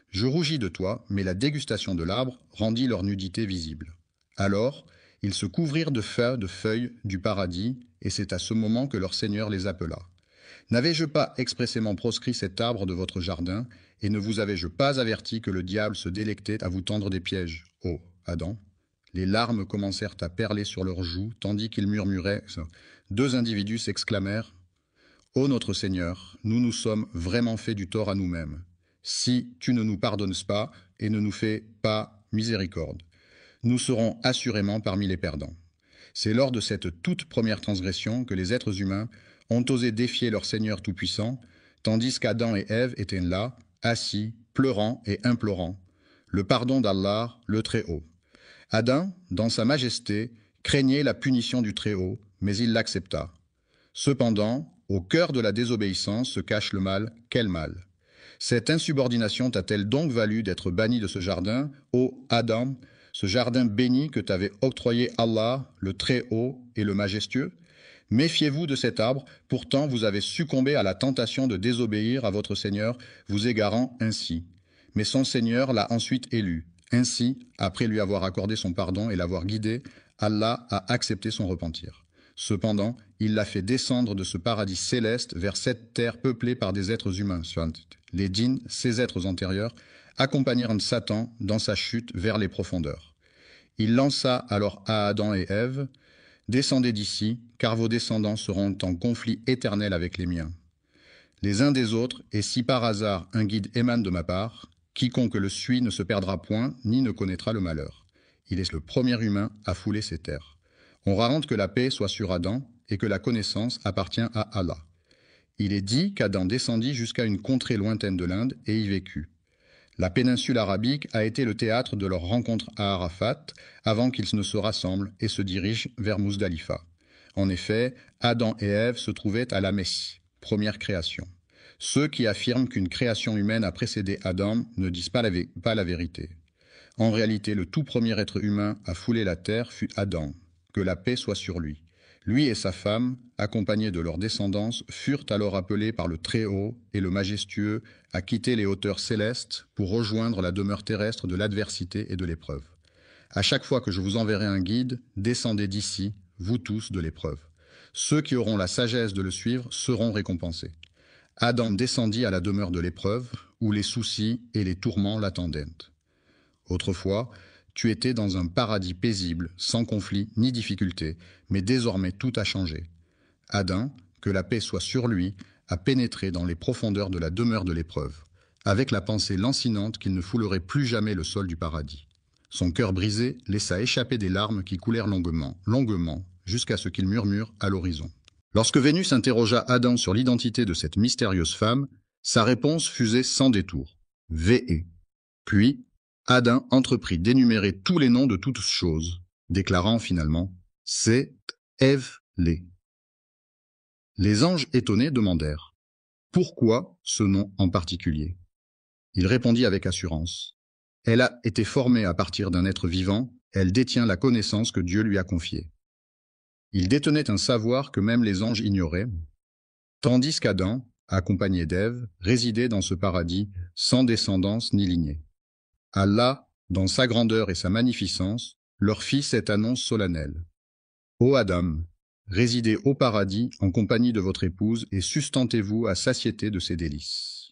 Speaker 1: Je rougis de toi, mais la dégustation de l'arbre rendit leur nudité visible. » Alors, Ils se couvrirent de feuilles du paradis, et c'est à ce moment que leur Seigneur les appela. N'avais-je pas expressément proscrit cet arbre de votre jardin, et ne vous avais-je pas averti que le diable se délectait à vous tendre des pièges, ô Adam? Les larmes commencèrent à perler sur leurs joues, tandis qu'ils murmuraient. Deux individus s'exclamèrent: Ô notre Seigneur, nous nous sommes vraiment fait du tort à nous-mêmes. Si tu ne nous pardonnes pas et ne nous fais pas miséricorde, nous serons assurément parmi les perdants. C'est lors de cette toute première transgression que les êtres humains ont osé défier leur Seigneur Tout-Puissant, tandis qu'Adam et Ève étaient là, assis, pleurant et implorant le pardon d'Allah, le Très-Haut. Adam, dans sa majesté, craignait la punition du Très-Haut, mais il l'accepta. Cependant, au cœur de la désobéissance se cache le mal. Quel mal? Cette insubordination t'a-t-elle donc valu d'être banni de ce jardin, ô Adam, ce jardin béni que t'avait octroyé Allah, le Très-Haut et le Majestueux? Méfiez-vous de cet arbre, pourtant vous avez succombé à la tentation de désobéir à votre Seigneur, vous égarant ainsi. Mais son Seigneur l'a ensuite élu. Ainsi, après lui avoir accordé son pardon et l'avoir guidé, Allah a accepté son repentir. Cependant, il l'a fait descendre de ce paradis céleste vers cette terre peuplée par des êtres humains. Les djinns, ces êtres antérieurs, accompagnèrent Satan dans sa chute vers les profondeurs. Il lança alors à Adam et Ève: Descendez d'ici, car vos descendants seront en conflit éternel avec les miens. Les uns des autres, et si par hasard un guide émane de ma part, quiconque le suit ne se perdra point, ni ne connaîtra le malheur. Il est le premier humain à fouler ces terres. On raconte que la paix soit sur Adam et que la connaissance appartient à Allah. Il est dit qu'Adam descendit jusqu'à une contrée lointaine de l'Inde et y vécut. La péninsule arabique a été le théâtre de leur rencontre à Arafat avant qu'ils ne se rassemblent et se dirigent vers Muzdalifa. En effet, Adam et Ève se trouvaient à la Messe, première création. Ceux qui affirment qu'une création humaine a précédé Adam ne disent pas la vérité. En réalité, le tout premier être humain à fouler la terre fut Adam. Que la paix soit sur lui. Lui et sa femme, accompagnés de leur descendance, furent alors appelés par le Très-Haut et le Majestueux à quitter les hauteurs célestes pour rejoindre la demeure terrestre de l'adversité et de l'épreuve. À chaque fois que je vous enverrai un guide, descendez d'ici, vous tous, de l'épreuve. Ceux qui auront la sagesse de le suivre seront récompensés. Adam descendit à la demeure de l'épreuve, où les soucis et les tourments l'attendaient. Autrefois, tu étais dans un paradis paisible, sans conflit ni difficulté, mais désormais tout a changé. Adam, que la paix soit sur lui, a pénétré dans les profondeurs de la demeure de l'épreuve, avec la pensée lancinante qu'il ne foulerait plus jamais le sol du paradis. Son cœur brisé laissa échapper des larmes qui coulèrent longuement, jusqu'à ce qu'il murmure à l'horizon. Lorsque Vénus interrogea Adam sur l'identité de cette mystérieuse femme, sa réponse fusait sans détour. V.E. Puis, Adam entreprit d'énumérer tous les noms de toutes choses, déclarant finalement « C'est Ève-les ». Les anges étonnés demandèrent « Pourquoi ce nom en particulier ?» Il répondit avec assurance « Elle a été formée à partir d'un être vivant, elle détient la connaissance que Dieu lui a confiée. » Il détenait un savoir que même les anges ignoraient, tandis qu'Adam, accompagné d'Ève, résidait dans ce paradis sans descendance ni lignée. Allah, dans sa grandeur et sa magnificence, leur fit cette annonce solennelle. Ô Adam, résidez au paradis en compagnie de votre épouse et sustentez-vous à satiété de ses délices.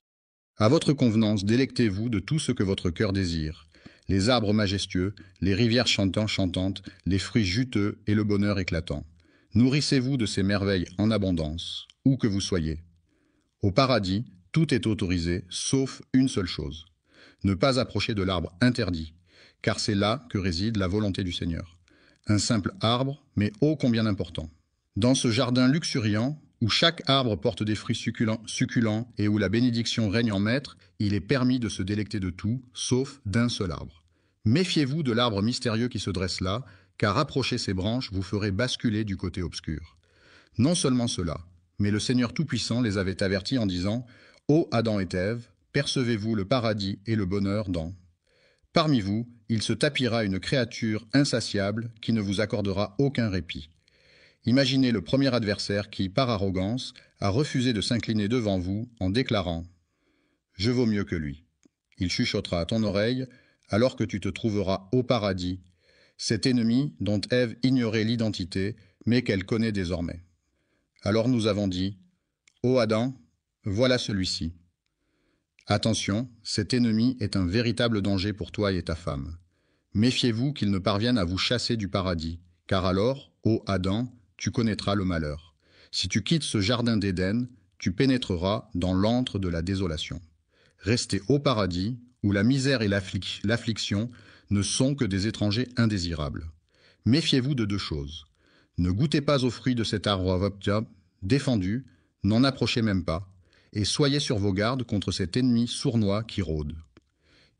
Speaker 1: À votre convenance, délectez-vous de tout ce que votre cœur désire, les arbres majestueux, les rivières chantantes, les fruits juteux et le bonheur éclatant. Nourrissez-vous de ces merveilles en abondance, où que vous soyez. Au paradis, tout est autorisé, sauf une seule chose. Ne pas approcher de l'arbre interdit, car c'est là que réside la volonté du Seigneur. Un simple arbre, mais ô combien important. Dans ce jardin luxuriant, où chaque arbre porte des fruits succulents et où la bénédiction règne en maître, il est permis de se délecter de tout, sauf d'un seul arbre. Méfiez-vous de l'arbre mystérieux qui se dresse là, car approcher ses branches vous ferait basculer du côté obscur. Non seulement cela, mais le Seigneur Tout-Puissant les avait avertis en disant « Ô Adam et Ève, percevez-vous le paradis et le bonheur dans... » Parmi vous, il se tapira une créature insatiable qui ne vous accordera aucun répit. Imaginez le premier adversaire qui, par arrogance, a refusé de s'incliner devant vous en déclarant « Je vaux mieux que lui ». Il chuchotera à ton oreille, alors que tu te trouveras au paradis, cet ennemi dont Ève ignorait l'identité, mais qu'elle connaît désormais. Alors nous avons dit, « Ô Adam, voilà celui-ci. » Attention, cet ennemi est un véritable danger pour toi et ta femme. Méfiez-vous qu'il ne parvienne à vous chasser du paradis, car alors, ô Adam, tu connaîtras le malheur. Si tu quittes ce jardin d'Éden, tu pénétreras dans l'antre de la désolation. Restez au paradis, où la misère et l'affliction ne sont que des étrangers indésirables. Méfiez-vous de deux choses. Ne goûtez pas aux fruits de cet arbre défendu, n'en approchez même pas, et soyez sur vos gardes contre cet ennemi sournois qui rôde.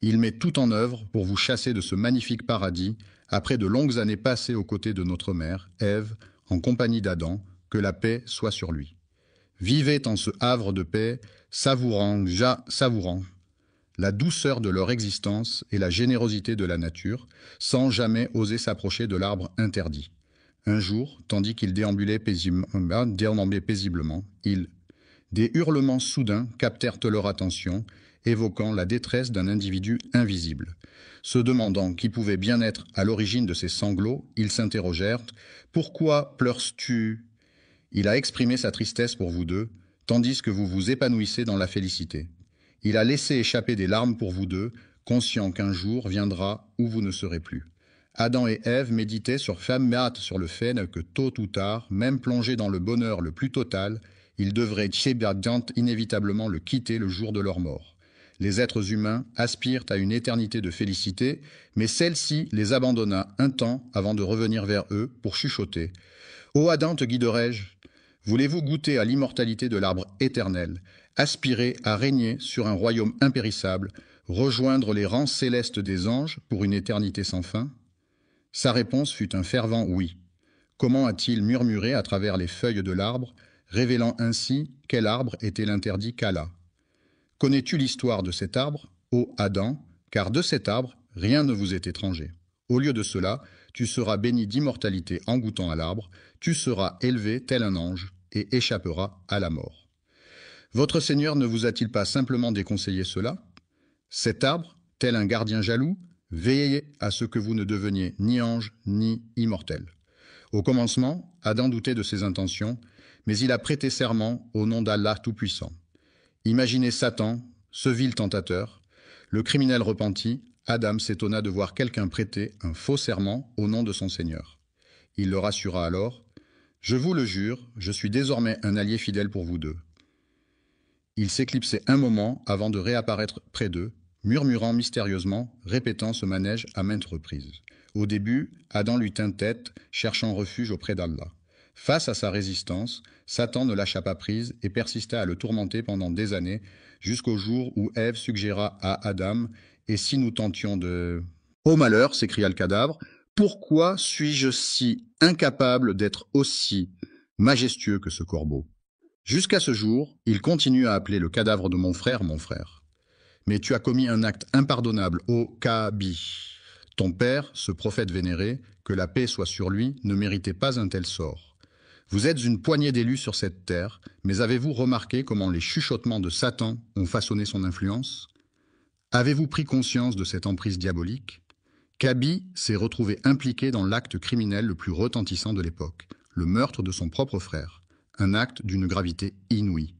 Speaker 1: Il met tout en œuvre pour vous chasser de ce magnifique paradis, après de longues années passées aux côtés de notre mère, Ève, en compagnie d'Adam, que la paix soit sur lui. Vivez en ce havre de paix, savourant la douceur de leur existence et la générosité de la nature, sans jamais oser s'approcher de l'arbre interdit. Un jour, tandis qu'ils déambulaient paisiblement, des hurlements soudains captèrent leur attention, évoquant la détresse d'un individu invisible. Se demandant qui pouvait bien être à l'origine de ces sanglots, ils s'interrogèrent « Pourquoi pleures-tu » Il a exprimé sa tristesse pour vous deux, tandis que vous vous épanouissez dans la félicité. Il a laissé échapper des larmes pour vous deux, conscient qu'un jour viendra où vous ne serez plus. Adam et Ève méditaient sur le fait que tôt ou tard, même plongés dans le bonheur le plus total, ils devraient inévitablement le quitter le jour de leur mort. Les êtres humains aspirent à une éternité de félicité, mais celle-ci les abandonna un temps avant de revenir vers eux pour chuchoter. « Ô Adam, te guiderai-je ? Voulez-vous goûter à l'immortalité de l'arbre éternel, aspirer à régner sur un royaume impérissable, rejoindre les rangs célestes des anges pour une éternité sans fin ?» Sa réponse fut un fervent oui. Comment a-t-il murmuré à travers les feuilles de l'arbre, révélant ainsi quel arbre était l'interdit qu'Allah. Connais-tu l'histoire de cet arbre, ô Adam, car de cet arbre, rien ne vous est étranger. Au lieu de cela, tu seras béni d'immortalité en goûtant à l'arbre, tu seras élevé tel un ange et échapperas à la mort. Votre Seigneur ne vous a-t-il pas simplement déconseillé cela? Cet arbre, tel un gardien jaloux, veillez à ce que vous ne deveniez ni ange ni immortel. Au commencement, Adam doutait de ses intentions, mais il a prêté serment au nom d'Allah Tout-Puissant. Imaginez Satan, ce vil tentateur. Le criminel repenti, Adam s'étonna de voir quelqu'un prêter un faux serment au nom de son Seigneur. Il le rassura alors. « Je vous le jure, je suis désormais un allié fidèle pour vous deux. » Il s'éclipsait un moment avant de réapparaître près d'eux, murmurant mystérieusement, répétant ce manège à maintes reprises. Au début, Adam lui tint tête, cherchant refuge auprès d'Allah. Face à sa résistance, Satan ne lâcha pas prise et persista à le tourmenter pendant des années, jusqu'au jour où Ève suggéra à Adam « Et si nous tentions de… » « Ô malheur !» s'écria le cadavre, « pourquoi suis-je si incapable d'être aussi majestueux que ce corbeau ?» Jusqu'à ce jour, il continue à appeler le cadavre de mon frère. Mais tu as commis un acte impardonnable, ô Kabi. Ton père, ce prophète vénéré, que la paix soit sur lui, ne méritait pas un tel sort. Vous êtes une poignée d'élus sur cette terre, mais avez-vous remarqué comment les chuchotements de Satan ont façonné son influence? Avez-vous pris conscience de cette emprise diabolique? Kabi s'est retrouvé impliqué dans l'acte criminel le plus retentissant de l'époque, le meurtre de son propre frère, un acte d'une gravité inouïe.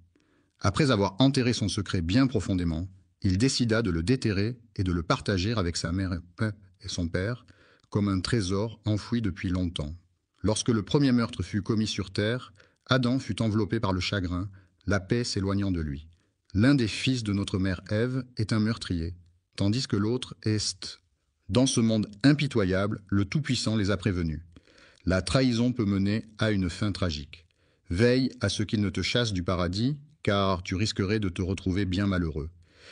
Speaker 1: Après avoir enterré son secret bien profondément, il décida de le déterrer et de le partager avec sa mère et son père, comme un trésor enfoui depuis longtemps. Lorsque le premier meurtre fut commis sur terre, Adam fut enveloppé par le chagrin, la paix s'éloignant de lui. L'un des fils de notre mère Ève est un meurtrier, tandis que l'autre est… Dans ce monde impitoyable, le Tout-Puissant les a prévenus. La trahison peut mener à une fin tragique. Veille à ce qu'il ne te chasse du paradis, car tu risquerais de te retrouver bien malheureux.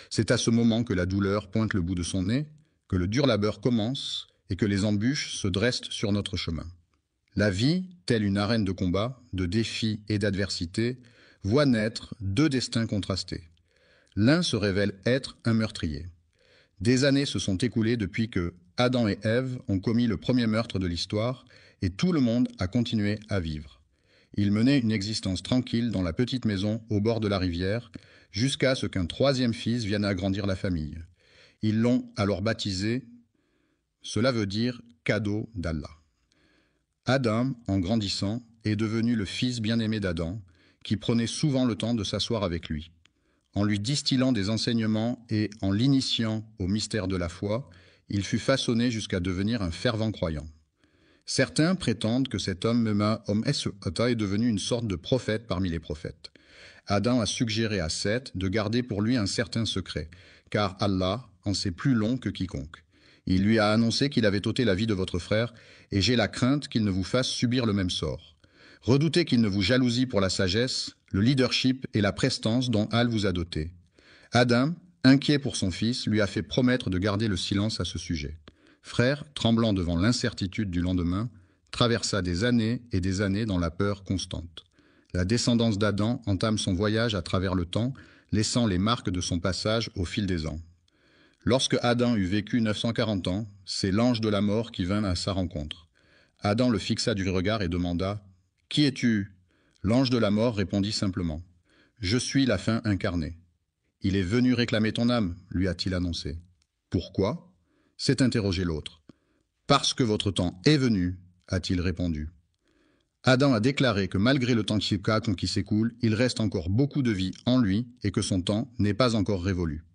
Speaker 1: C'est à ce moment que la douleur pointe le bout de son nez, que le dur labeur commence et que les embûches se dressent sur notre chemin. La vie, telle une arène de combat, de défis et d'adversité, voit naître deux destins contrastés. L'un se révèle être un meurtrier. Des années se sont écoulées depuis que Adam et Ève ont commis le premier meurtre de l'histoire et tout le monde a continué à vivre. Ils menaient une existence tranquille dans la petite maison au bord de la rivière, jusqu'à ce qu'un troisième fils vienne agrandir la famille. Ils l'ont alors baptisé, cela veut dire cadeau d'Allah. Adam, en grandissant, est devenu le fils bien-aimé d'Adam, qui prenait souvent le temps de s'asseoir avec lui. En lui distillant des enseignements et en l'initiant au mystère de la foi, il fut façonné jusqu'à devenir un fervent croyant. Certains prétendent que cet homme est devenu une sorte de prophète parmi les prophètes. Adam a suggéré à Seth de garder pour lui un certain secret, car Allah en sait plus long que quiconque. Il lui a annoncé qu'il avait ôté la vie de votre frère, et j'ai la crainte qu'il ne vous fasse subir le même sort. Redoutez qu'il ne vous jalousie pour la sagesse, le leadership et la prestance dont Allah vous a doté. Adam, inquiet pour son fils, lui a fait promettre de garder le silence à ce sujet. Frère, tremblant devant l'incertitude du lendemain, traversa des années et des années dans la peur constante. La descendance d'Adam entame son voyage à travers le temps, laissant les marques de son passage au fil des ans. Lorsque Adam eut vécu 940 ans, c'est l'ange de la mort qui vint à sa rencontre. Adam le fixa du regard et demanda « Qui es-tu » L'ange de la mort répondit simplement « Je suis la fin incarnée. »« Il est venu réclamer ton âme, lui a-t-il annoncé. »« Pourquoi » s'est interrogé l'autre. « Parce que votre temps est venu, a-t-il répondu. Adam a déclaré que malgré le temps qui s'écoule, il reste encore beaucoup de vie en lui et que son temps n'est pas encore révolu.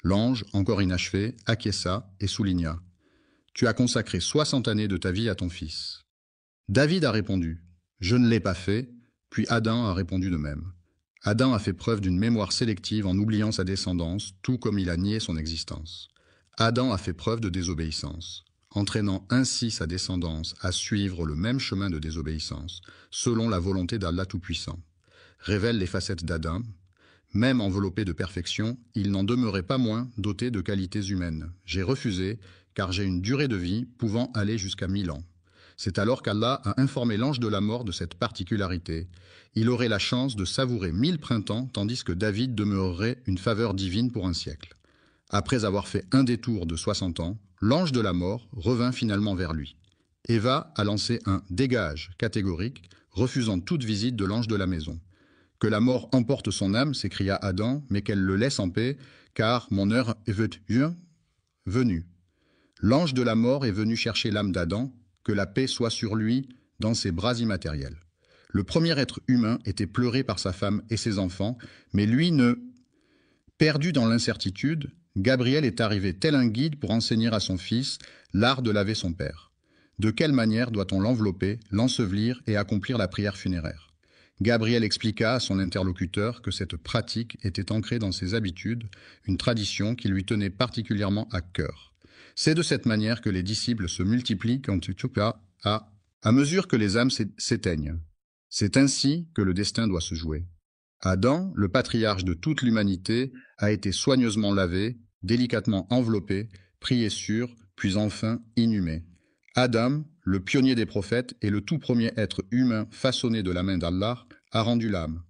Speaker 1: L'ange, encore inachevé, acquiesça et souligna « Tu as consacré 60 années de ta vie à ton fils. » David a répondu « Je ne l'ai pas fait », puis Adam a répondu de même. Adam a fait preuve d'une mémoire sélective en oubliant sa descendance, tout comme il a nié son existence. Adam a fait preuve de désobéissance, entraînant ainsi sa descendance à suivre le même chemin de désobéissance, selon la volonté d'Allah Tout-Puissant. Révèle les facettes d'Adam. Même enveloppé de perfection, il n'en demeurait pas moins doté de qualités humaines. J'ai refusé, car j'ai une durée de vie pouvant aller jusqu'à 1000 ans. C'est alors qu'Allah a informé l'ange de la mort de cette particularité. Il aurait la chance de savourer 1000 printemps, tandis que David demeurerait une faveur divine pour un siècle. Après avoir fait un détour de 60 ans, l'ange de la mort revint finalement vers lui. Eva a lancé un « dégage » catégorique, refusant toute visite de l'ange de la maison. « Que la mort emporte son âme, s'écria Adam, mais qu'elle le laisse en paix, car mon heure est venue. L'ange de la mort est venu chercher l'âme d'Adam, que la paix soit sur lui dans ses bras immatériels. Le premier être humain était pleuré par sa femme et ses enfants, mais lui ne... Perdu dans l'incertitude, Gabriel est arrivé tel un guide pour enseigner à son fils l'art de laver son père. De quelle manière doit-on l'envelopper, l'ensevelir et accomplir la prière funéraire? Gabriel expliqua à son interlocuteur que cette pratique était ancrée dans ses habitudes, une tradition qui lui tenait particulièrement à cœur. C'est de cette manière que les disciples se multiplient à mesure que les âmes s'éteignent. C'est ainsi que le destin doit se jouer. Adam, le patriarche de toute l'humanité, a été soigneusement lavé, délicatement enveloppé, prié sur, puis enfin inhumé. Adam, le pionnier des prophètes et le tout premier être humain façonné de la main d'Allah, a rendu l'âme.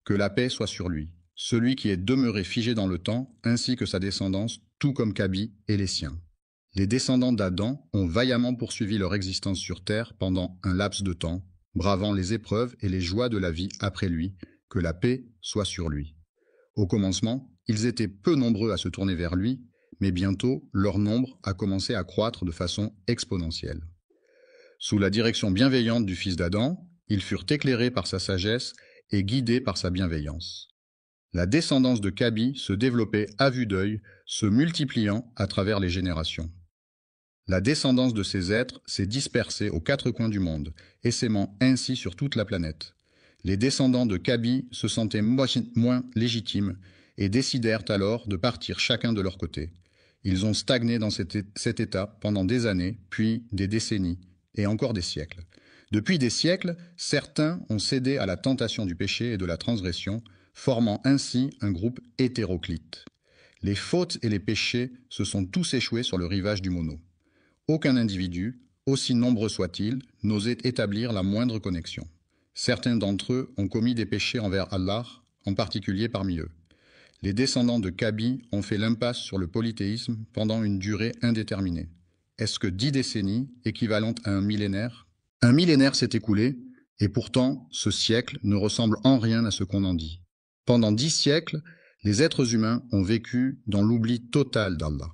Speaker 1: Que la paix soit sur lui, celui qui est demeuré figé dans le temps, ainsi que sa descendance, tout comme Kabi et les siens. Les descendants d'Adam ont vaillamment poursuivi leur existence sur terre pendant un laps de temps, bravant les épreuves et les joies de la vie après lui, que la paix soit sur lui. Au commencement, ils étaient peu nombreux à se tourner vers lui, mais bientôt, leur nombre a commencé à croître de façon exponentielle. Sous la direction bienveillante du fils d'Adam, ils furent éclairés par sa sagesse et guidés par sa bienveillance. La descendance de Kabi se développait à vue d'œil, se multipliant à travers les générations. La descendance de ces êtres s'est dispersée aux 4 coins du monde, essaimant ainsi sur toute la planète. Les descendants de Kabi se sentaient moins légitimes et décidèrent alors de partir chacun de leur côté. Ils ont stagné dans cet état pendant des années, puis des décennies, et encore des siècles. Depuis des siècles, certains ont cédé à la tentation du péché et de la transgression, formant ainsi un groupe hétéroclite. Les fautes et les péchés se sont tous échoués sur le rivage du Mono. Aucun individu, aussi nombreux soit-il, n'osait établir la moindre connexion. Certains d'entre eux ont commis des péchés envers Allah, en particulier parmi eux. Les descendants de Kabi ont fait l'impasse sur le polythéisme pendant une durée indéterminée. Est-ce que 10 décennies, équivalentes à un millénaire? Un millénaire s'est écoulé, et pourtant, ce siècle ne ressemble en rien à ce qu'on en dit. Pendant 10 siècles, les êtres humains ont vécu dans l'oubli total d'Allah.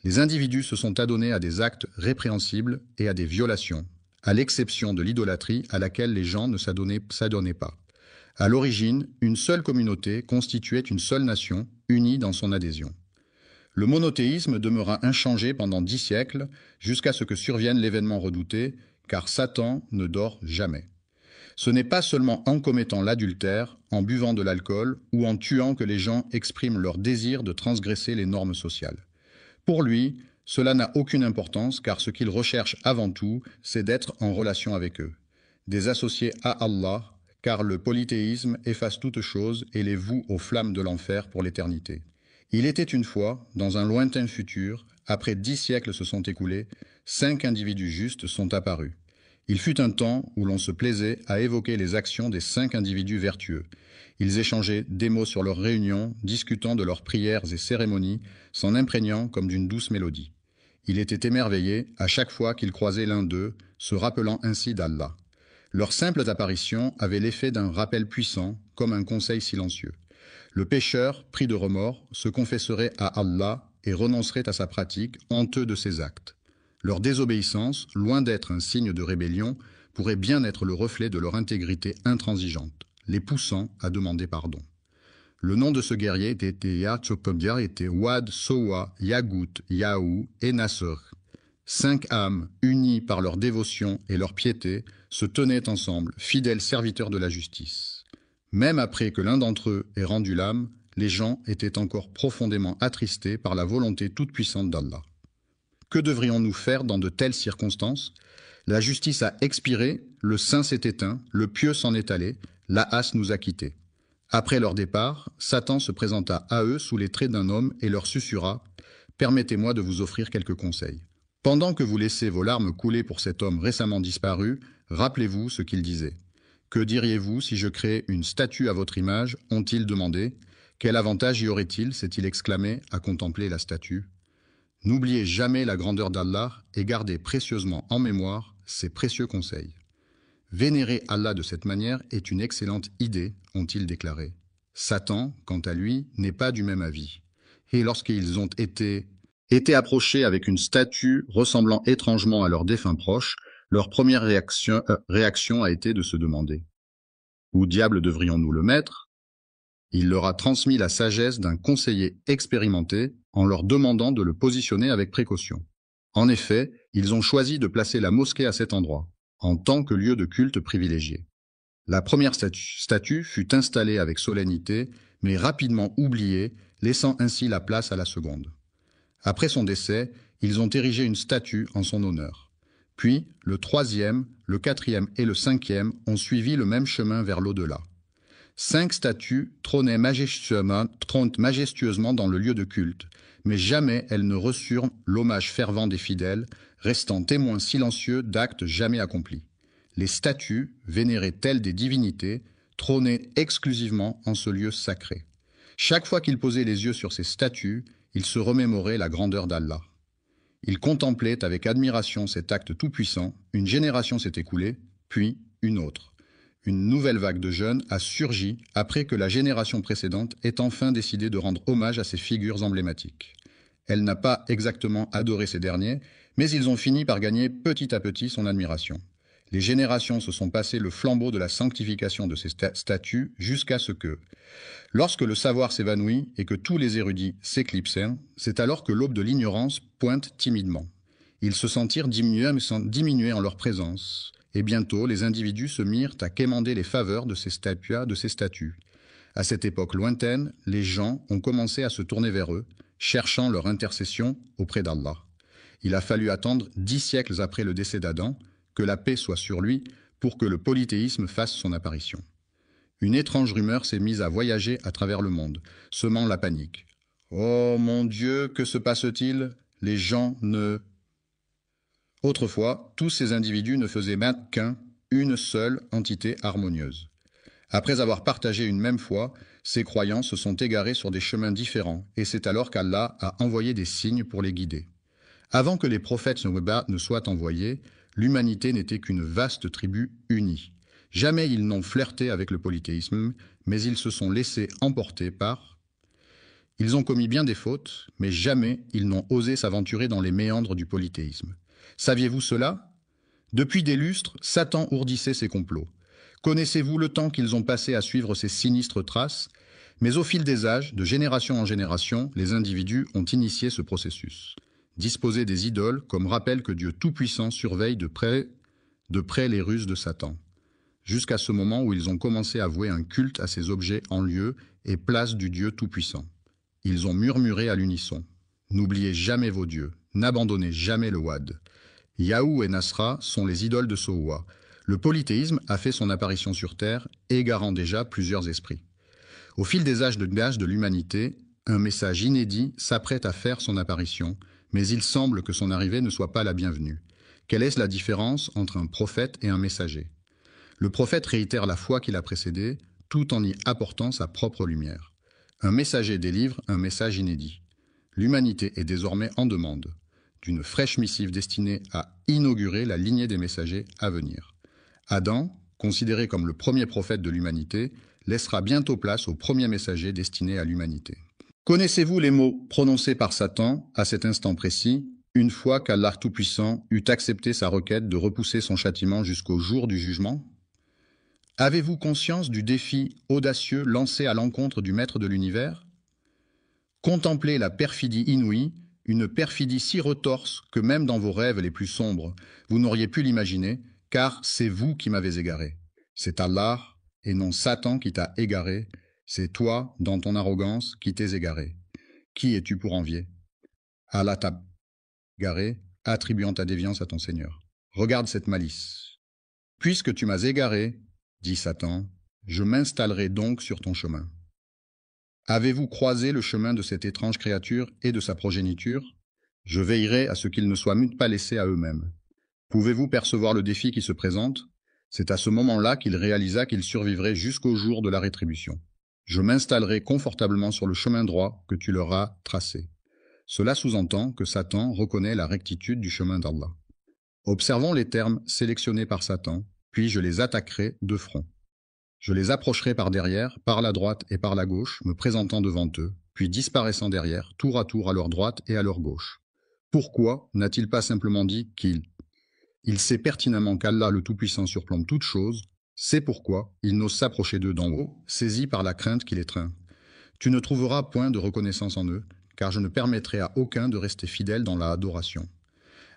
Speaker 1: Les individus se sont adonnés à des actes répréhensibles et à des violations, à l'exception de l'idolâtrie à laquelle les gens ne s'adonnaient pas. À l'origine, une seule communauté constituait une seule nation, unie dans son adhésion. Le monothéisme demeura inchangé pendant 10 siècles, jusqu'à ce que survienne l'événement redouté, car Satan ne dort jamais. Ce n'est pas seulement en commettant l'adultère, en buvant de l'alcool ou en tuant que les gens expriment leur désir de transgresser les normes sociales. Pour lui, cela n'a aucune importance car ce qu'il recherche avant tout, c'est d'être en relation avec eux. Des associés à Allah, car le polythéisme efface toute chose et les voue aux flammes de l'enfer pour l'éternité. Il était une fois, dans un lointain futur, après 10 siècles se sont écoulés, 5 individus justes sont apparus. Il fut un temps où l'on se plaisait à évoquer les actions des 5 individus vertueux. Ils échangeaient des mots sur leurs réunions, discutant de leurs prières et cérémonies, s'en imprégnant comme d'une douce mélodie. Il était émerveillé à chaque fois qu'il croisait l'un d'eux, se rappelant ainsi d'Allah. Leurs simples apparitions avaient l'effet d'un rappel puissant, comme un conseil silencieux. Le pécheur, pris de remords, se confesserait à Allah et renoncerait à sa pratique, honteux de ses actes. Leur désobéissance, loin d'être un signe de rébellion, pourrait bien être le reflet de leur intégrité intransigeante, les poussant à demander pardon. Le nom de ce guerrier était Wad, Sowa, Yagout, Yaou et Nasser. 5 âmes, unies par leur dévotion et leur piété, se tenaient ensemble, fidèles serviteurs de la justice. Même après que l'un d'entre eux ait rendu l'âme, les gens étaient encore profondément attristés par la volonté toute-puissante d'Allah. Que devrions-nous faire dans de telles circonstances? La justice a expiré, le saint s'est éteint, le pieux s'en est allé, la hâte nous a quittés. Après leur départ, Satan se présenta à eux sous les traits d'un homme et leur susurra « Permettez-moi de vous offrir quelques conseils. Pendant que vous laissez vos larmes couler pour cet homme récemment disparu, rappelez-vous ce qu'il disait. Que diriez-vous si je créais une statue à votre image ?» ont-ils demandé. Quel avantage y aurait-il, s'est-il exclamé, à contempler la statue. N'oubliez jamais la grandeur d'Allah et gardez précieusement en mémoire ses précieux conseils. Vénérer Allah de cette manière est une excellente idée, ont-ils déclaré. Satan, quant à lui, n'est pas du même avis. Et lorsqu'ils ont été approchés avec une statue ressemblant étrangement à leur défunt proche, leur première réaction a été de se demander « Où diable devrions-nous le mettre ?» Il leur a transmis la sagesse d'un conseiller expérimenté en leur demandant de le positionner avec précaution. En effet, ils ont choisi de placer la mosquée à cet endroit, en tant que lieu de culte privilégié. La première statue fut installée avec solennité, mais rapidement oubliée, laissant ainsi la place à la seconde. Après son décès, ils ont érigé une statue en son honneur. Puis, le 3e, le 4e et le 5e ont suivi le même chemin vers l'au-delà. 5 statues trônaient majestueusement dans le lieu de culte, mais jamais elles ne reçurent l'hommage fervent des fidèles, restant témoins silencieux d'actes jamais accomplis. Les statues, vénérées telles des divinités, trônaient exclusivement en ce lieu sacré. Chaque fois qu'ils posaient les yeux sur ces statues, ils se remémoraient la grandeur d'Allah. Ils contemplaient avec admiration cet acte tout-puissant. Une génération s'est écoulée, puis une autre. Une nouvelle vague de jeunes a surgi après que la génération précédente ait enfin décidé de rendre hommage à ces figures emblématiques. Elle n'a pas exactement adoré ces derniers, mais ils ont fini par gagner petit à petit son admiration. Les générations se sont passées le flambeau de la sanctification de ces statues jusqu'à ce que, lorsque le savoir s'évanouit et que tous les érudits s'éclipsèrent, c'est alors que l'aube de l'ignorance pointe timidement. Ils se sentirent diminuer en leur présence, et bientôt les individus se mirent à quémander les faveurs de ces statues. À cette époque lointaine, les gens ont commencé à se tourner vers eux, cherchant leur intercession auprès d'Allah. Il a fallu attendre 10 siècles après le décès d'Adam, que la paix soit sur lui, pour que le polythéisme fasse son apparition. Une étrange rumeur s'est mise à voyager à travers le monde, semant la panique. « Oh mon Dieu, que se passe-t-il? Les gens ne... » Autrefois, tous ces individus ne faisaient qu'une seule entité harmonieuse. Après avoir partagé une même foi, ces croyants se sont égarés sur des chemins différents, et c'est alors qu'Allah a envoyé des signes pour les guider. Avant que les prophètes ne soient envoyés, l'humanité n'était qu'une vaste tribu unie. Jamais ils n'ont flirté avec le polythéisme, mais ils se sont laissés emporter par... Ils ont commis bien des fautes, mais jamais ils n'ont osé s'aventurer dans les méandres du polythéisme. Saviez-vous cela? Depuis des lustres, Satan ourdissait ses complots. Connaissez-vous le temps qu'ils ont passé à suivre ces sinistres traces? Mais au fil des âges, de génération en génération, les individus ont initié ce processus. Disposer des idoles comme rappel que Dieu Tout-Puissant surveille de près les ruses de Satan, jusqu'à ce moment où ils ont commencé à vouer un culte à ces objets en lieu et place du Dieu Tout-Puissant. Ils ont murmuré à l'unisson. N'oubliez jamais vos dieux, n'abandonnez jamais le Wad. Yahou et Nasra sont les idoles de Sowa. Le polythéisme a fait son apparition sur Terre, égarant déjà plusieurs esprits. Au fil des âges de l'humanité, un message inédit s'apprête à faire son apparition, mais il semble que son arrivée ne soit pas la bienvenue. Quelle est la différence entre un prophète et un messager? Le prophète réitère la foi qui l'a précédé, tout en y apportant sa propre lumière. Un messager délivre un message inédit. L'humanité est désormais en demande d'une fraîche missive destinée à inaugurer la lignée des messagers à venir. Adam, considéré comme le premier prophète de l'humanité, laissera bientôt place au premier messager destiné à l'humanité. Connaissez-vous les mots prononcés par Satan à cet instant précis, une fois qu'Allah Tout-Puissant eut accepté sa requête de repousser son châtiment jusqu'au jour du jugement? Avez-vous conscience du défi audacieux lancé à l'encontre du Maître de l'univers? Contemplez la perfidie inouïe, une perfidie si retorse que même dans vos rêves les plus sombres, vous n'auriez pu l'imaginer, car c'est vous qui m'avez égaré. C'est Allah, et non Satan qui t'a égaré, c'est toi, dans ton arrogance, qui t'es égaré. Qui es-tu pour envier? Allah t'a égaré, attribuant ta déviance à ton Seigneur. Regarde cette malice. Puisque tu m'as égaré, dit Satan, je m'installerai donc sur ton chemin. Avez-vous croisé le chemin de cette étrange créature et de sa progéniture? Je veillerai à ce qu'ils ne soient pas laissés à eux-mêmes. Pouvez-vous percevoir le défi qui se présente? C'est à ce moment-là qu'il réalisa qu'il survivrait jusqu'au jour de la rétribution. Je m'installerai confortablement sur le chemin droit que tu leur as tracé. Cela sous-entend que Satan reconnaît la rectitude du chemin d'Allah. Observons les termes sélectionnés par Satan, puis je les attaquerai de front. Je les approcherai par derrière, par la droite et par la gauche, me présentant devant eux, puis disparaissant derrière, tour à tour à leur droite et à leur gauche. Pourquoi n'a-t-il pas simplement dit qu'il sait pertinemment qu'Allah le Tout-Puissant surplombe toute chose, c'est pourquoi il n'ose s'approcher d'eux d'en haut, saisi par la crainte qui les étreint. Tu ne trouveras point de reconnaissance en eux, car je ne permettrai à aucun de rester fidèle dans la adoration.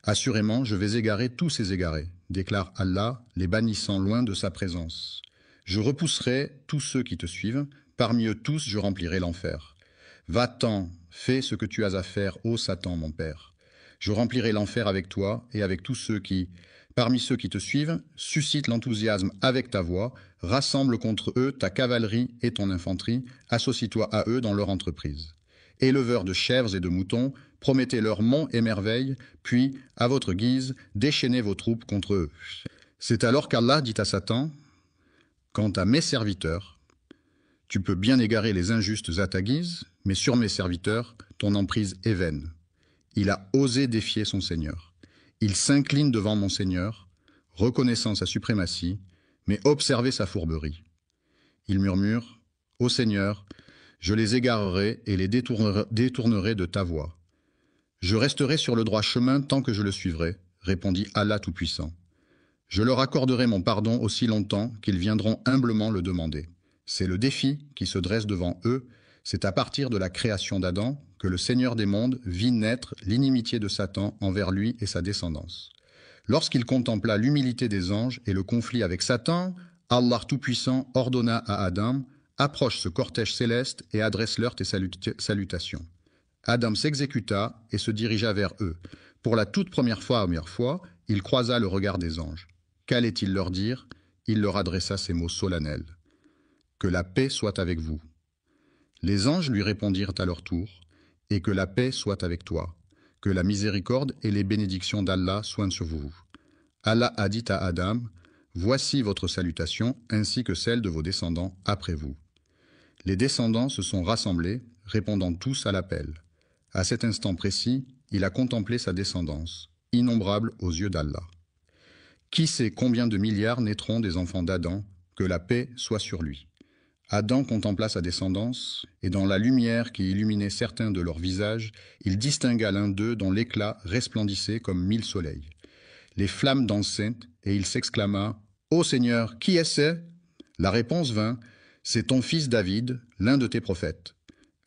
Speaker 1: Assurément, je vais égarer tous ces égarés, déclare Allah, les bannissant loin de sa présence. Je repousserai tous ceux qui te suivent, parmi eux tous je remplirai l'enfer. Va-t'en, fais ce que tu as à faire, ô Satan, mon père. Je remplirai l'enfer avec toi et avec tous ceux qui, parmi ceux qui te suivent, suscitent l'enthousiasme avec ta voix, rassemble contre eux ta cavalerie et ton infanterie, associe-toi à eux dans leur entreprise. Éleveurs de chèvres et de moutons, promettez leurs monts et merveilles, puis, à votre guise, déchaînez vos troupes contre eux. C'est alors qu'Allah dit à Satan, « Quant à mes serviteurs, tu peux bien égarer les injustes à ta guise, mais sur mes serviteurs, ton emprise est vaine. » Il a osé défier son Seigneur. Il s'incline devant mon Seigneur, reconnaissant sa suprématie, mais observez sa fourberie. Il murmure, « Ô Seigneur, je les égarerai et les détournerai de ta voie. Je resterai sur le droit chemin tant que je le suivrai, répondit Allah Tout-Puissant. Je leur accorderai mon pardon aussi longtemps qu'ils viendront humblement le demander. C'est le défi qui se dresse devant eux, c'est à partir de la création d'Adam que le Seigneur des mondes vit naître l'inimitié de Satan envers lui et sa descendance. Lorsqu'il contempla l'humilité des anges et le conflit avec Satan, Allah Tout-Puissant ordonna à Adam « Approche ce cortège céleste et adresse-leur tes salutations. » Adam s'exécuta et se dirigea vers eux. Pour la toute première fois, il croisa le regard des anges. Qu'allait-il leur dire? Il leur adressa ces mots solennels. « Que la paix soit avec vous. » Les anges lui répondirent à leur tour. « Et que la paix soit avec toi. Que la miséricorde et les bénédictions d'Allah soient sur vous. » Allah a dit à Adam, « Voici votre salutation ainsi que celle de vos descendants après vous. » Les descendants se sont rassemblés, répondant tous à l'appel. À cet instant précis, il a contemplé sa descendance, innombrable aux yeux d'Allah. Qui sait combien de milliards naîtront des enfants d'Adam, que la paix soit sur lui. Adam contempla sa descendance, et dans la lumière qui illuminait certains de leurs visages, il distingua l'un d'eux dont l'éclat resplendissait comme 1000 soleils. Les flammes dansaient, et il s'exclama « Ô Seigneur, qui est-ce » La réponse vint « C'est ton fils David, l'un de tes prophètes. »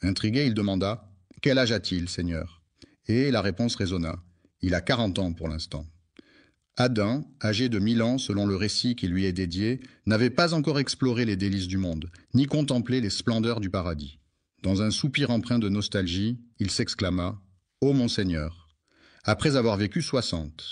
Speaker 1: Intrigué, il demanda « Quel âge a-t-il, Seigneur ?» Et la réponse résonna « Il a 40 ans pour l'instant. » Adam, âgé de 1000 ans selon le récit qui lui est dédié, n'avait pas encore exploré les délices du monde, ni contemplé les splendeurs du paradis. Dans un soupir empreint de nostalgie, il s'exclama « Ô mon Seigneur !» Après avoir vécu 60,